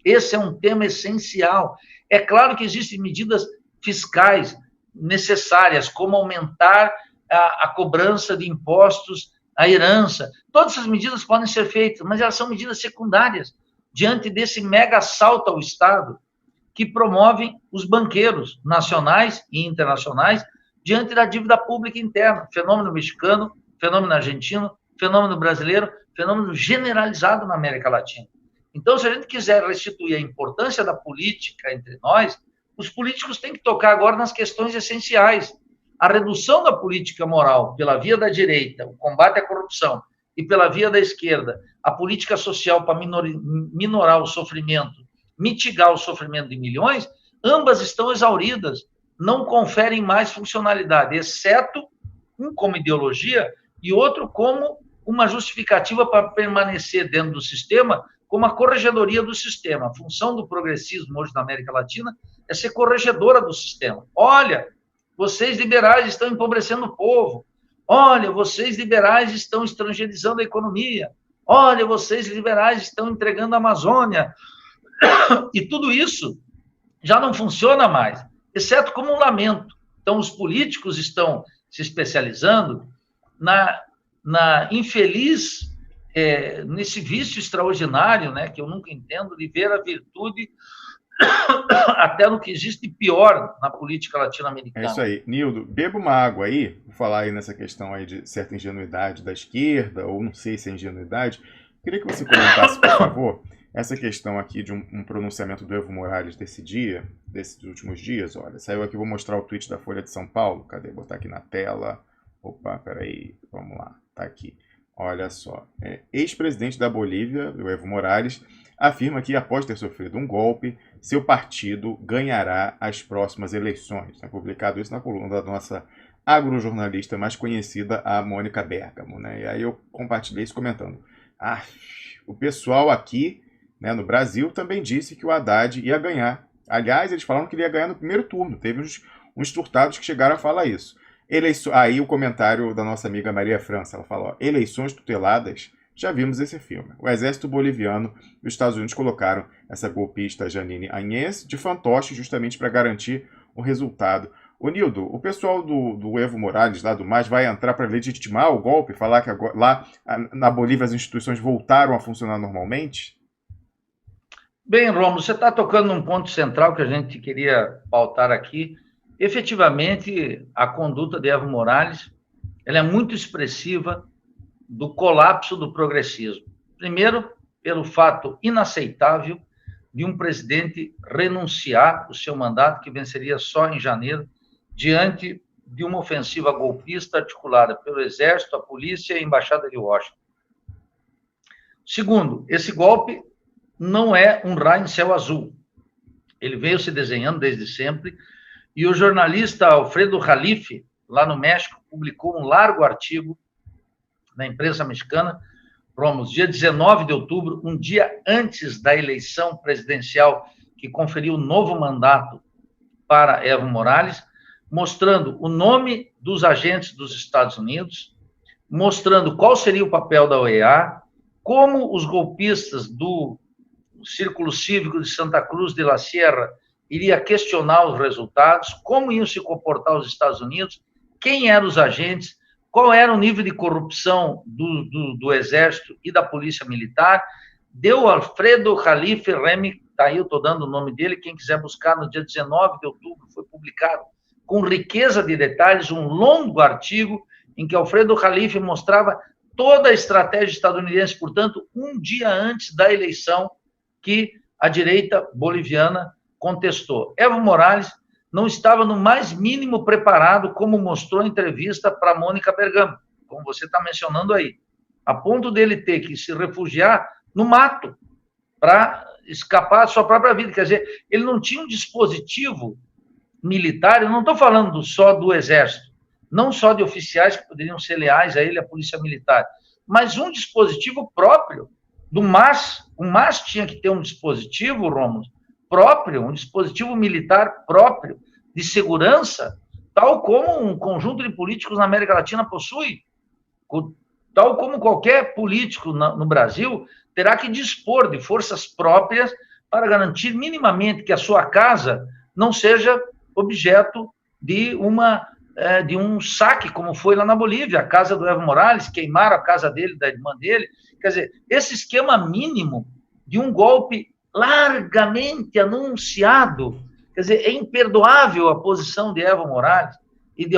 Esse é um tema essencial. É claro que existem medidas fiscais necessárias, como aumentar a cobrança de impostos à herança. Todas essas medidas podem ser feitas, mas elas são medidas secundárias diante desse mega assalto ao Estado que promovem os banqueiros nacionais e internacionais diante da dívida pública interna. Fenômeno mexicano, fenômeno argentino, fenômeno brasileiro, fenômeno generalizado na América Latina. Então, se a gente quiser restituir a importância da política entre nós, os políticos têm que tocar agora nas questões essenciais. A redução da política moral pela via da direita, o combate à corrupção, e pela via da esquerda, a política social para minorar o sofrimento, mitigar o sofrimento de milhões, ambas estão exauridas, não conferem mais funcionalidade, exceto um como ideologia e outro como uma justificativa para permanecer dentro do sistema, como a corregedoria do sistema. A função do progressismo hoje na América Latina é ser corregedora do sistema. Olha, vocês liberais estão empobrecendo o povo. Olha, vocês liberais estão estrangeirizando a economia. Olha, vocês liberais estão entregando a Amazônia. E tudo isso já não funciona mais, exceto como um lamento. Então, os políticos estão se especializando na infeliz, nesse vício extraordinário, né, que eu nunca entendo, de ver a virtude até no que existe pior na política latino-americana. É isso aí. Nildo, beba uma água aí, vou falar aí nessa questão aí de certa ingenuidade da esquerda, ou não sei se é ingenuidade. Queria que você comentasse, por favor, essa questão aqui de um pronunciamento do Evo Morales desse dia, desses últimos dias, olha, saiu aqui, vou mostrar o tweet da Folha de São Paulo, cadê? Vou botar aqui na tela, opa, peraí, vamos lá, tá aqui, olha só, ex-presidente da Bolívia, o Evo Morales, afirma que após ter sofrido um golpe, seu partido ganhará as próximas eleições. Está publicado isso na coluna da nossa agrojornalista mais conhecida, a Mônica Bergamo, né? E aí eu compartilhei isso comentando. O pessoal aqui, né, no Brasil também disse que o Haddad ia ganhar. Aliás, eles falaram que ele ia ganhar no primeiro turno. Teve uns turtados que chegaram a falar isso. Aí o comentário da nossa amiga Maria França, ela falou, eleições tuteladas, já vimos esse filme. O exército boliviano e os Estados Unidos colocaram essa golpista Janine Áñez de fantoche justamente para garantir o resultado. Ô Nildo, o pessoal do Evo Morales, lá do MAS, vai entrar para legitimar o golpe, falar que agora, lá na Bolívia as instituições voltaram a funcionar normalmente? Bem, Romulo, você está tocando num ponto central que a gente queria pautar aqui. Efetivamente, a conduta de Evo Morales ela é muito expressiva do colapso do progressismo. Primeiro, pelo fato inaceitável de um presidente renunciar o seu mandato, que venceria só em janeiro, diante de uma ofensiva golpista articulada pelo Exército, a polícia e a Embaixada de Washington. Segundo, esse golpe não é um raio em céu azul. Ele veio se desenhando desde sempre, e o jornalista Alfredo Jalife, lá no México, publicou um largo artigo na imprensa mexicana, Romos, dia 19 de outubro, um dia antes da eleição presidencial que conferiu o novo mandato para Evo Morales, mostrando o nome dos agentes dos Estados Unidos, mostrando qual seria o papel da OEA, como os golpistas do Círculo Cívico de Santa Cruz de la Sierra iria questionar os resultados, como iam se comportar os Estados Unidos, quem eram os agentes, qual era o nível de corrupção do Exército e da Polícia Militar. Deu Alfredo Jalife Remy, tá aí, eu estou dando o nome dele, quem quiser buscar, no dia 19 de outubro foi publicado, com riqueza de detalhes, um longo artigo em que Alfredo Jalife mostrava toda a estratégia estadunidense, portanto, um dia antes da eleição que a direita boliviana contestou. Evo Morales não estava no mais mínimo preparado, como mostrou a entrevista para Mônica Bergamo, como você está mencionando aí, a ponto dele ter que se refugiar no mato para escapar da sua própria vida. Quer dizer, ele não tinha um dispositivo militar, eu não estou falando só do Exército, não só de oficiais que poderiam ser leais a ele, a Polícia Militar, mas um dispositivo próprio do MAS. O MAS tinha que ter um dispositivo, Rômulo, próprio, um dispositivo militar próprio de segurança, tal como um conjunto de políticos na América Latina possui, tal como qualquer político no Brasil terá que dispor de forças próprias para garantir minimamente que a sua casa não seja objeto de um saque, como foi lá na Bolívia, a casa do Evo Morales, queimaram a casa dele, da irmã dele. Quer dizer, esse esquema mínimo de um golpe largamente anunciado, quer dizer, é imperdoável a posição de Evo Morales e de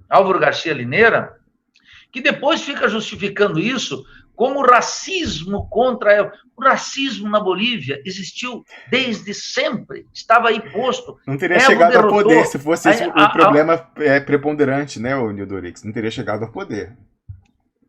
Álvaro Garcia Lineira, que depois fica justificando isso como racismo contra... O racismo na Bolívia existiu desde sempre, estava aí posto. Não teria chegado ao poder se fosse esse o problema preponderante, né, o Nildorix? Não teria chegado ao poder.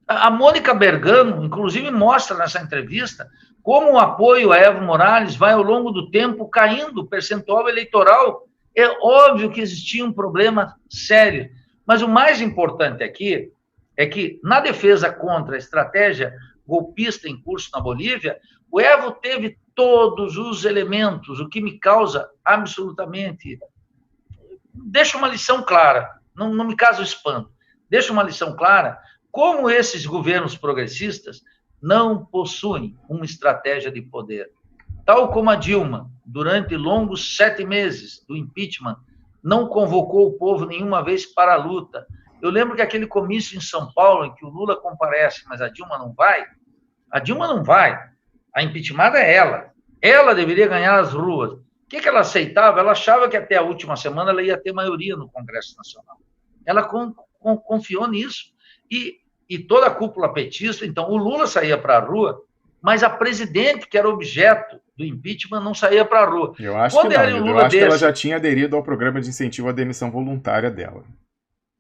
A Mônica Bergamo, inclusive, mostra nessa entrevista como o apoio a Evo Morales vai, ao longo do tempo, caindo o percentual eleitoral. É óbvio que existia um problema sério, mas o mais importante aqui é que, na defesa contra a estratégia golpista em curso na Bolívia, o Evo teve todos os elementos, o que me causa absolutamente... Deixa uma lição clara, não me causa espanto, deixa uma lição clara, como esses governos progressistas não possuem uma estratégia de poder. Tal como a Dilma, durante longos 7 meses do impeachment, não convocou o povo nenhuma vez para a luta. Eu lembro que aquele comício em São Paulo, em que o Lula comparece, mas a Dilma não vai, a impeachmentada é ela. Ela deveria ganhar as ruas. O que ela aceitava? Ela achava que até a última semana ela ia ter maioria no Congresso Nacional. Ela confiou nisso. E toda a cúpula petista, então, o Lula saía para a rua mas a presidente, que era objeto do impeachment, não saía para a rua. Eu acho que não, eu acho que ela já tinha aderido ao programa de incentivo à demissão voluntária dela.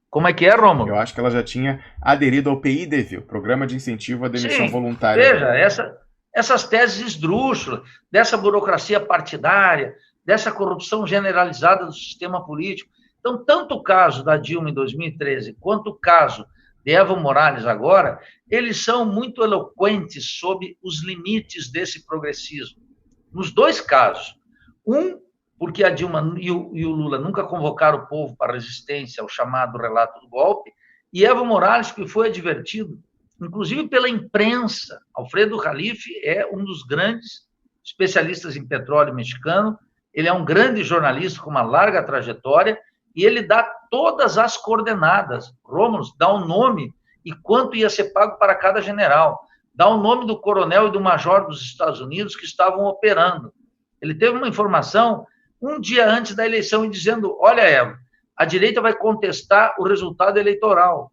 Como é que é, Rômulo? Eu acho que ela já tinha aderido ao PIDV, o Programa de Incentivo à Demissão Sim, Voluntária. Veja, essas teses esdrúxulas, dessa burocracia partidária, dessa corrupção generalizada do sistema político. Então, tanto o caso da Dilma em 2013, quanto o caso de Evo Morales agora, eles são muito eloquentes sobre os limites desse progressismo. Nos dois casos. Porque a Dilma e o Lula nunca convocaram o povo para a resistência ao chamado relato do golpe, e Evo Morales, que foi advertido, inclusive pela imprensa. Alfredo Jalife é um dos grandes especialistas em petróleo mexicano, ele é um grande jornalista com uma larga trajetória, e ele dá todas as coordenadas. Rômulo dá o nome e quanto ia ser pago para cada general, dá o nome do coronel e do major dos Estados Unidos que estavam operando. Ele teve uma informação um dia antes da eleição e dizendo, olha, Evo, a direita vai contestar o resultado eleitoral,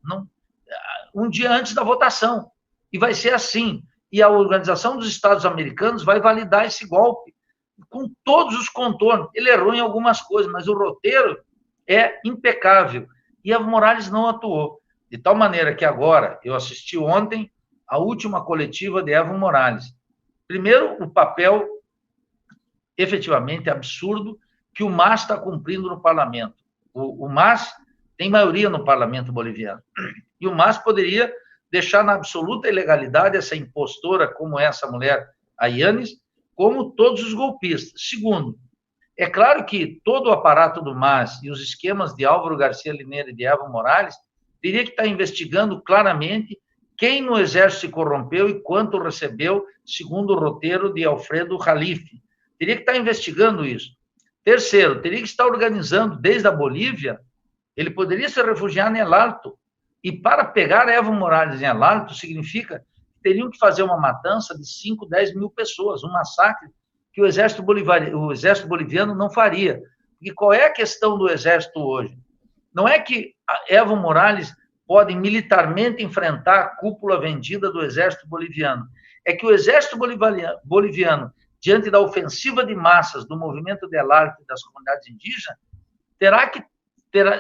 um dia antes da votação, e vai ser assim, e a Organização dos Estados Americanos vai validar esse golpe, com todos os contornos. Ele errou em algumas coisas, mas o roteiro é impecável, e Evo Morales não atuou, de tal maneira que agora, eu assisti ontem a última coletiva de Evo Morales. Primeiro, o papel efetivamente absurdo que o MAS está cumprindo no parlamento. O MAS tem maioria no parlamento boliviano. E o MAS poderia deixar na absoluta ilegalidade essa impostora, como essa mulher, a Yanis, como todos os golpistas. Segundo, é claro que todo o aparato do MAS e os esquemas de Álvaro Garcia Lineira e de Evo Morales teria que estar investigando claramente quem no Exército se corrompeu e quanto recebeu, segundo o roteiro de Alfredo Jalife. Teria que estar investigando isso. Terceiro, teria que estar organizando desde a Bolívia, ele poderia se refugiar em El Alto, e para pegar Evo Morales em El Alto significa que teriam que fazer uma matança de 5, 10 mil pessoas, um massacre que o exército boliviano não faria. E qual é a questão do exército hoje? Não é que Evo Morales pode militarmente enfrentar a cúpula vendida do exército boliviano, é que o exército boliviano diante da ofensiva de massas do movimento de El Alto e das comunidades indígenas,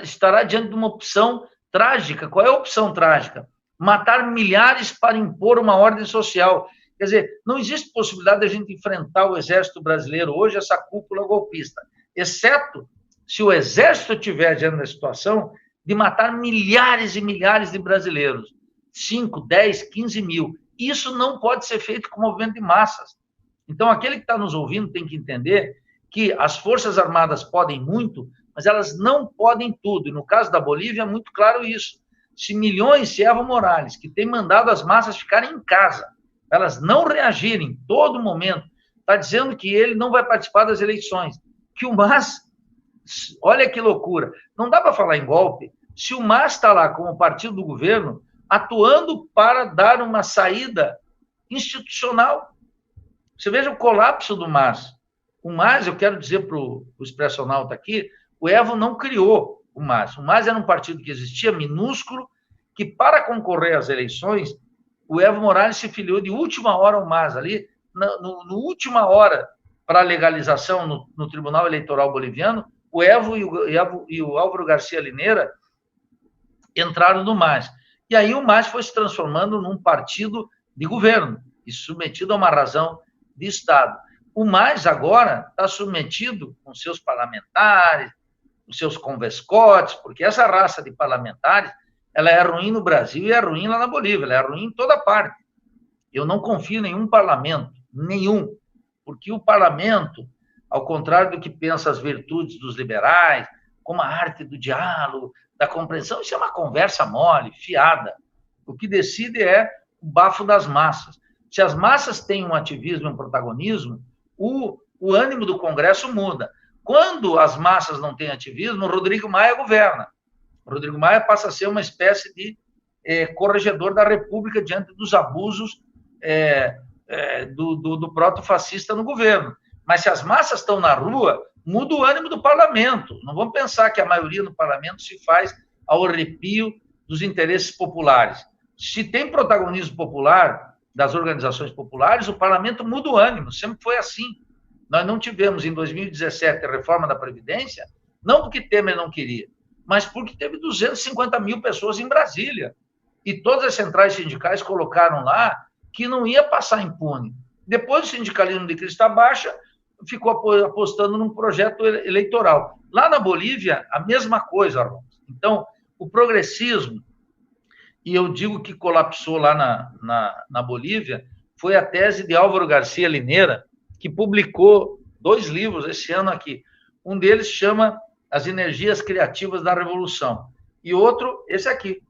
estará diante de uma opção trágica. Qual é a opção trágica? Matar milhares para impor uma ordem social. Quer dizer, não existe possibilidade de a gente enfrentar o exército brasileiro hoje, essa cúpula golpista, exceto se o exército estiver diante da situação de matar milhares e milhares de brasileiros, 5, 10, 15 mil. Isso não pode ser feito com movimento de massas. Então, aquele que está nos ouvindo tem que entender que as Forças Armadas podem muito, mas elas não podem tudo. E no caso da Bolívia, é muito claro isso. Se Evo Morales, que tem mandado as massas ficarem em casa, elas não reagirem em todo momento, está dizendo que ele não vai participar das eleições. Que o MAS, olha que loucura, não dá para falar em golpe, se o MAS está lá como partido do governo, atuando para dar uma saída institucional. Você veja o colapso do MAS. O MAS, eu quero dizer para o expressional aqui, o Evo não criou o MAS. O MAS era um partido que existia, minúsculo, que para concorrer às eleições, o Evo Morales se filiou de última hora ao MAS, ali, no última hora para a legalização no Tribunal Eleitoral Boliviano, o Evo e o Álvaro Garcia Lineira entraram no MAS. E aí o MAS foi se transformando num partido de governo, e submetido a uma razão de Estado. O MAS agora está submetido com seus parlamentares, com seus convescotes, porque essa raça de parlamentares, ela é ruim no Brasil e é ruim lá na Bolívia, ela é ruim em toda parte. Eu não confio em nenhum parlamento, nenhum, porque o parlamento, ao contrário do que pensam as virtudes dos liberais, como a arte do diálogo, da compreensão, isso é uma conversa mole, fiada. O que decide é o bafo das massas. Se as massas têm um ativismo e um protagonismo, o ânimo do Congresso muda. Quando as massas não têm ativismo, o Rodrigo Maia governa. O Rodrigo Maia passa a ser uma espécie de corregedor da República diante dos abusos do proto-fascista no governo. Mas se as massas estão na rua, muda o ânimo do parlamento. Não vamos pensar que a maioria no parlamento se faz ao arrepio dos interesses populares. Se tem protagonismo popular, das organizações populares, o parlamento muda o ânimo, sempre foi assim. Nós não tivemos, em 2017, a reforma da Previdência, não porque Temer não queria, mas porque teve 250 mil pessoas em Brasília. E todas as centrais sindicais colocaram lá que não ia passar impune. Depois o sindicalismo de crista baixa ficou apostando num projeto eleitoral. Lá na Bolívia, a mesma coisa, Arlon. Então, o progressismo, e eu digo que colapsou lá na Bolívia, foi a tese de Álvaro Garcia Linera, que publicou 2 livros esse ano aqui. Um deles chama As Energias Criativas da Revolução. E outro, esse aqui,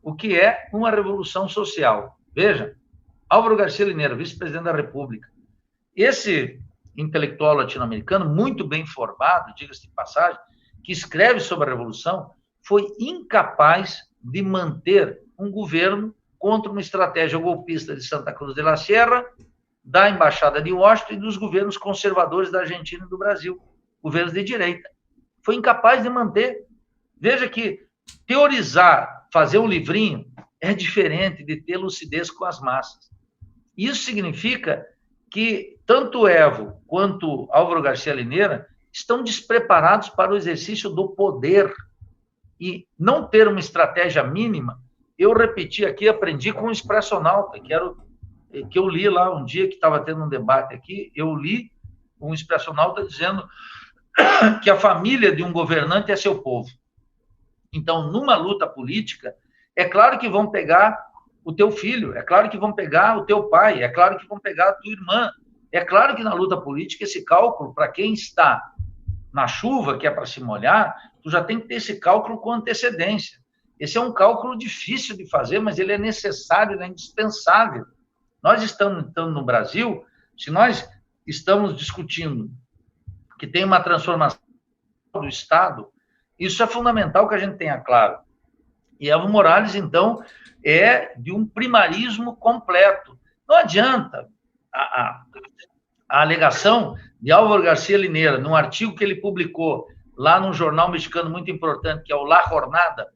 O que é uma Revolução Social. Veja, Álvaro Garcia Linera, vice-presidente da República. Esse intelectual latino-americano, muito bem formado, diga-se de passagem, que escreve sobre a Revolução, foi incapaz de manter um governo contra uma estratégia golpista de Santa Cruz de la Sierra, da Embaixada de Washington e dos governos conservadores da Argentina e do Brasil, governos de direita. Foi incapaz de manter. Veja que teorizar, fazer um livrinho, é diferente de ter lucidez com as massas. Isso significa que tanto Evo quanto Álvaro Garcia Linera estão despreparados para o exercício do poder. E não ter uma estratégia mínima, eu repeti aqui, aprendi com o Expressionauta, que eu li lá um dia que estava tendo um debate aqui, eu li um Expressionauta dizendo que a família de um governante é seu povo. Então, numa luta política, é claro que vão pegar o teu filho, é claro que vão pegar o teu pai, é claro que vão pegar a tua irmã. É claro que na luta política esse cálculo, para quem está na chuva, que é para se molhar, tu já tem que ter esse cálculo com antecedência. Esse é um cálculo difícil de fazer, mas ele é necessário, ele é indispensável. Nós estamos no Brasil, se nós estamos discutindo que tem uma transformação do Estado, isso é fundamental que a gente tenha claro. E Evo Morales, então, é de um primarismo completo. Não adianta a alegação de Álvaro Garcia Linera, num artigo que ele publicou lá num jornal mexicano muito importante, que é o La Jornada,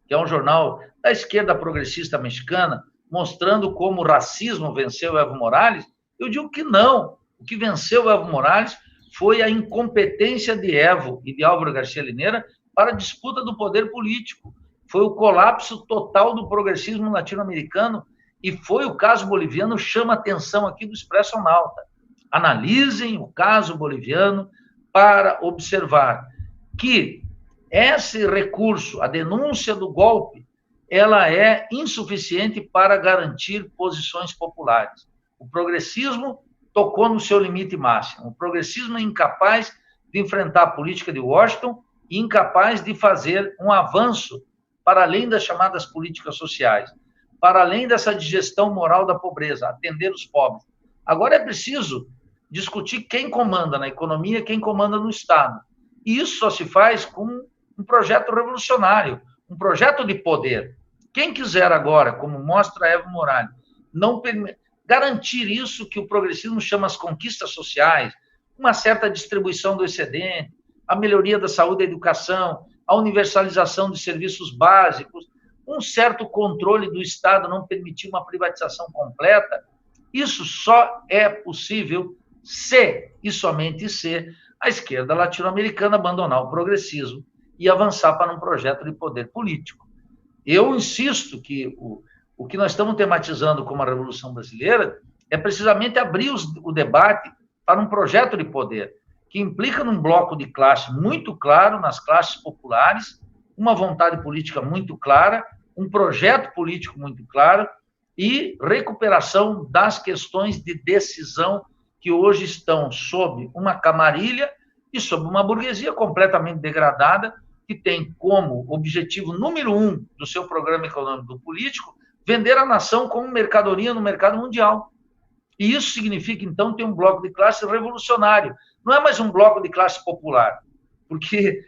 que é um jornal da esquerda progressista mexicana, mostrando como o racismo venceu Evo Morales. Eu digo que não. O que venceu Evo Morales foi a incompetência de Evo e de Álvaro Garcia Linera para a disputa do poder político. Foi o colapso total do progressismo latino-americano e foi o caso boliviano, chama a atenção aqui do Expressionauta. Analisem o caso boliviano para observar que esse recurso, a denúncia do golpe, ela é insuficiente para garantir posições populares. O progressismo tocou no seu limite máximo. O progressismo é incapaz de enfrentar a política de Washington e incapaz de fazer um avanço para além das chamadas políticas sociais, para além dessa digestão moral da pobreza, atender os pobres. Agora é preciso discutir quem comanda na economia, quem comanda no Estado. E isso só se faz com um projeto revolucionário, um projeto de poder. Quem quiser agora, como mostra Evo Morales, não garantir isso que o progressismo chama as conquistas sociais, uma certa distribuição do excedente, a melhoria da saúde e da educação, a universalização de serviços básicos, um certo controle do Estado, não permitir uma privatização completa, isso só é possível se, e somente se, a esquerda latino-americana abandonar o progressismo e avançar para um projeto de poder político. Eu insisto que o que nós estamos tematizando como a Revolução Brasileira é precisamente abrir o debate para um projeto de poder, que implica num bloco de classe muito claro, nas classes populares, uma vontade política muito clara, um projeto político muito claro e recuperação das questões de decisão que hoje estão sob uma camarilha e sob uma burguesia completamente degradada, que tem como objetivo número 1 do seu programa econômico político vender a nação como mercadoria no mercado mundial. E isso significa, então, ter um bloco de classe revolucionário. Não é mais um bloco de classe popular, porque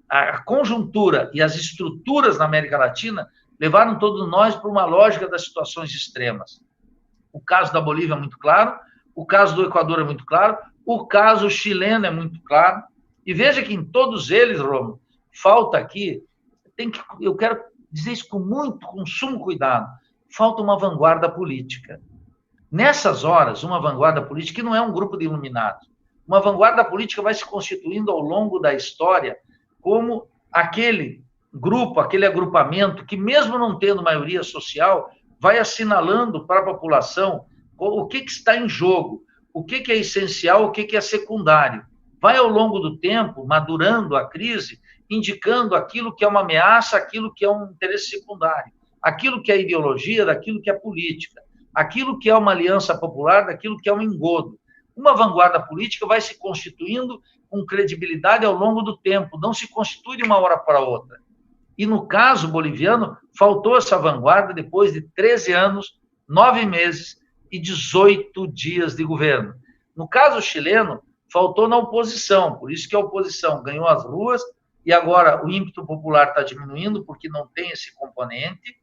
a conjuntura e as estruturas na América Latina levaram todos nós para uma lógica das situações extremas. O caso da Bolívia é muito claro, o caso do Equador é muito claro, o caso chileno é muito claro. E veja que em todos eles, Romulo, falta aqui, eu quero dizer isso com sumo cuidado, falta uma vanguarda política. Nessas horas, uma vanguarda política, que não é um grupo de iluminados, uma vanguarda política vai se constituindo ao longo da história como aquele grupo, aquele agrupamento que, mesmo não tendo maioria social, vai assinalando para a população o que está em jogo, o que é essencial, o que é secundário. Vai, ao longo do tempo, madurando a crise, indicando aquilo que é uma ameaça, aquilo que é um interesse secundário, aquilo que é ideologia, daquilo que é política, aquilo que é uma aliança popular, daquilo que é um engodo. Uma vanguarda política vai se constituindo com credibilidade ao longo do tempo, não se constitui de uma hora para outra. E no caso boliviano, faltou essa vanguarda depois de 13 anos, 9 meses e 18 dias de governo. No caso chileno, faltou na oposição, por isso que a oposição ganhou as ruas e agora o ímpeto popular está diminuindo porque não tem esse componente,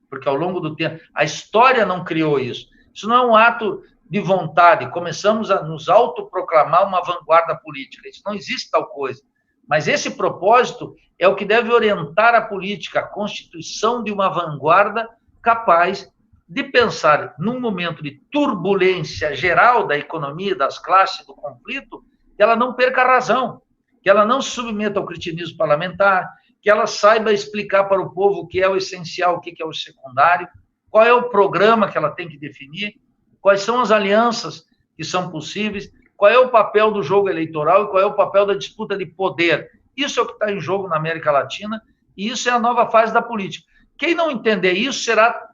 porque ao longo do tempo a história não criou isso. Isso não é um ato de vontade, começamos a nos autoproclamar uma vanguarda política, isso não existe tal coisa. Mas esse propósito é o que deve orientar a política, a constituição de uma vanguarda capaz de pensar, num momento de turbulência geral da economia, das classes, do conflito, que ela não perca a razão, que ela não se submeta ao cretinismo parlamentar, que ela saiba explicar para o povo o que é o essencial, o que é o secundário, qual é o programa que ela tem que definir, quais são as alianças que são possíveis, qual é o papel do jogo eleitoral e qual é o papel da disputa de poder. Isso é o que está em jogo na América Latina e isso é a nova fase da política. Quem não entender isso será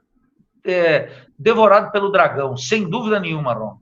devorado pelo dragão, sem dúvida nenhuma, Ron.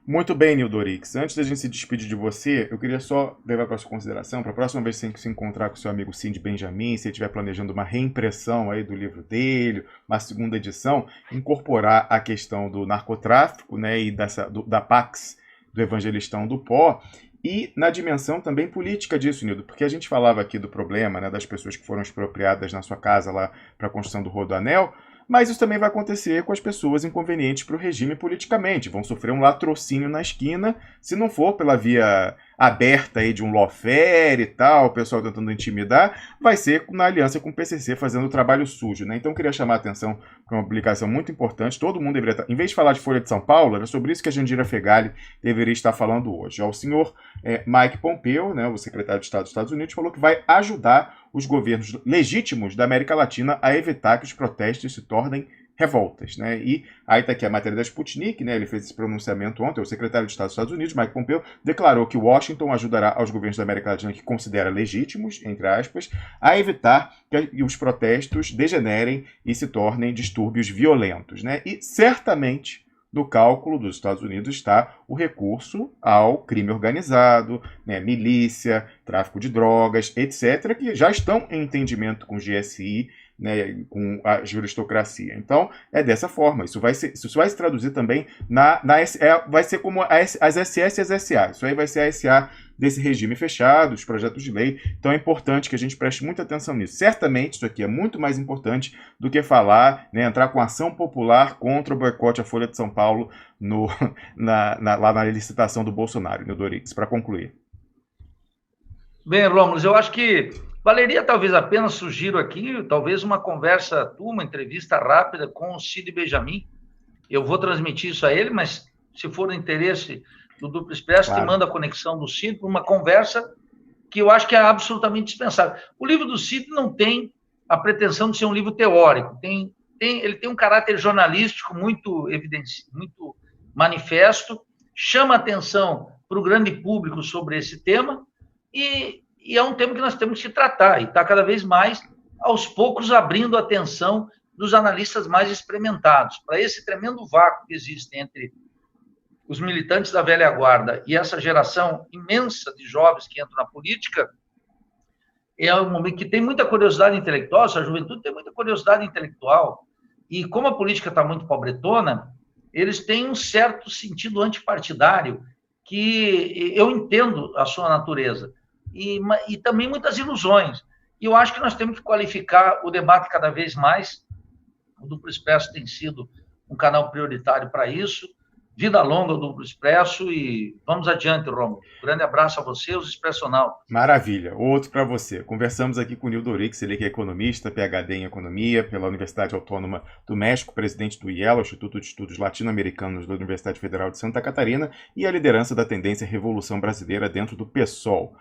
Muito bem, Nildorix. Antes da gente se despedir de você, eu queria só levar para a sua consideração, para a próxima vez que você se encontrar com seu amigo Cindy Benjamin, se ele estiver planejando uma reimpressão aí do livro dele, uma segunda edição, incorporar a questão do narcotráfico, né, e da Pax, do Evangelistão do Pó, e na dimensão também política disso, Nildo, porque a gente falava aqui do problema, né, das pessoas que foram expropriadas na sua casa lá para a construção do Rodoanel, mas isso também vai acontecer com as pessoas inconvenientes para o regime politicamente. Vão sofrer um latrocínio na esquina, se não for pela via aberta aí de um lawfare e tal, o pessoal tentando intimidar, vai ser na aliança com o PCC fazendo o trabalho sujo, né? Então eu queria chamar a atenção para uma publicação muito importante. Todo mundo deveria estar... Em vez de falar de Folha de São Paulo, era sobre isso que a Jandira Fegali deveria estar falando hoje. O senhor Mike Pompeo, né, o secretário de Estado dos Estados Unidos, falou que vai ajudar os governos legítimos da América Latina a evitar que os protestos se tornem revoltas, né? E aí está aqui a matéria da Sputnik, né? Ele fez esse pronunciamento ontem, o secretário de Estado dos Estados Unidos, Mike Pompeo, declarou que Washington ajudará aos governos da América Latina que considera legítimos, entre aspas, a evitar que os protestos degenerem e se tornem distúrbios violentos, né? E certamente no cálculo dos Estados Unidos está o recurso ao crime organizado, né, milícia, tráfico de drogas, etc., que já estão em entendimento com o GSI, né, com a juristocracia. Então, é dessa forma. Isso vai se traduzir também vai ser como as SS e as SA. Isso aí vai ser a SA desse regime fechado, os projetos de lei. Então é importante que a gente preste muita atenção nisso. Certamente isso aqui é muito mais importante do que falar, né, entrar com ação popular contra o boicote à Folha de São Paulo lá na licitação do Bolsonaro, Nildorix, para concluir. Bem, Rômulo, eu acho que valeria talvez a pena, sugiro aqui, talvez uma conversa uma entrevista rápida com o Cid Benjamin. Eu vou transmitir isso a ele, mas se for do interesse do Duplo Expresso, claro, te manda a conexão do Cid para uma conversa que eu acho que é absolutamente dispensável. O livro do Cid não tem a pretensão de ser um livro teórico, ele tem um caráter jornalístico muito evidente, muito manifesto, chama atenção para o grande público sobre esse tema, e é um tema que nós temos que tratar, e está cada vez mais, aos poucos, abrindo a atenção dos analistas mais experimentados, para esse tremendo vácuo que existe entre os militantes da velha guarda e essa geração imensa de jovens que entram na política. É um momento que tem muita curiosidade intelectual, essa juventude tem muita curiosidade intelectual, e como a política está muito pobretona, eles têm um certo sentido antipartidário, que eu entendo a sua natureza, e também muitas ilusões. E eu acho que nós temos que qualificar o debate cada vez mais. O Duplo Expresso tem sido um canal prioritário para isso. Vida longa do Expresso e vamos adiante, Romulo. Grande abraço a você, os Expressional. Maravilha. Outro para você. Conversamos aqui com o Nildo Orix, ele que é economista, PhD em Economia pela Universidade Autônoma do México, presidente do IELA, Instituto de Estudos Latino-Americanos da Universidade Federal de Santa Catarina, e a liderança da tendência Revolução Brasileira dentro do PSOL.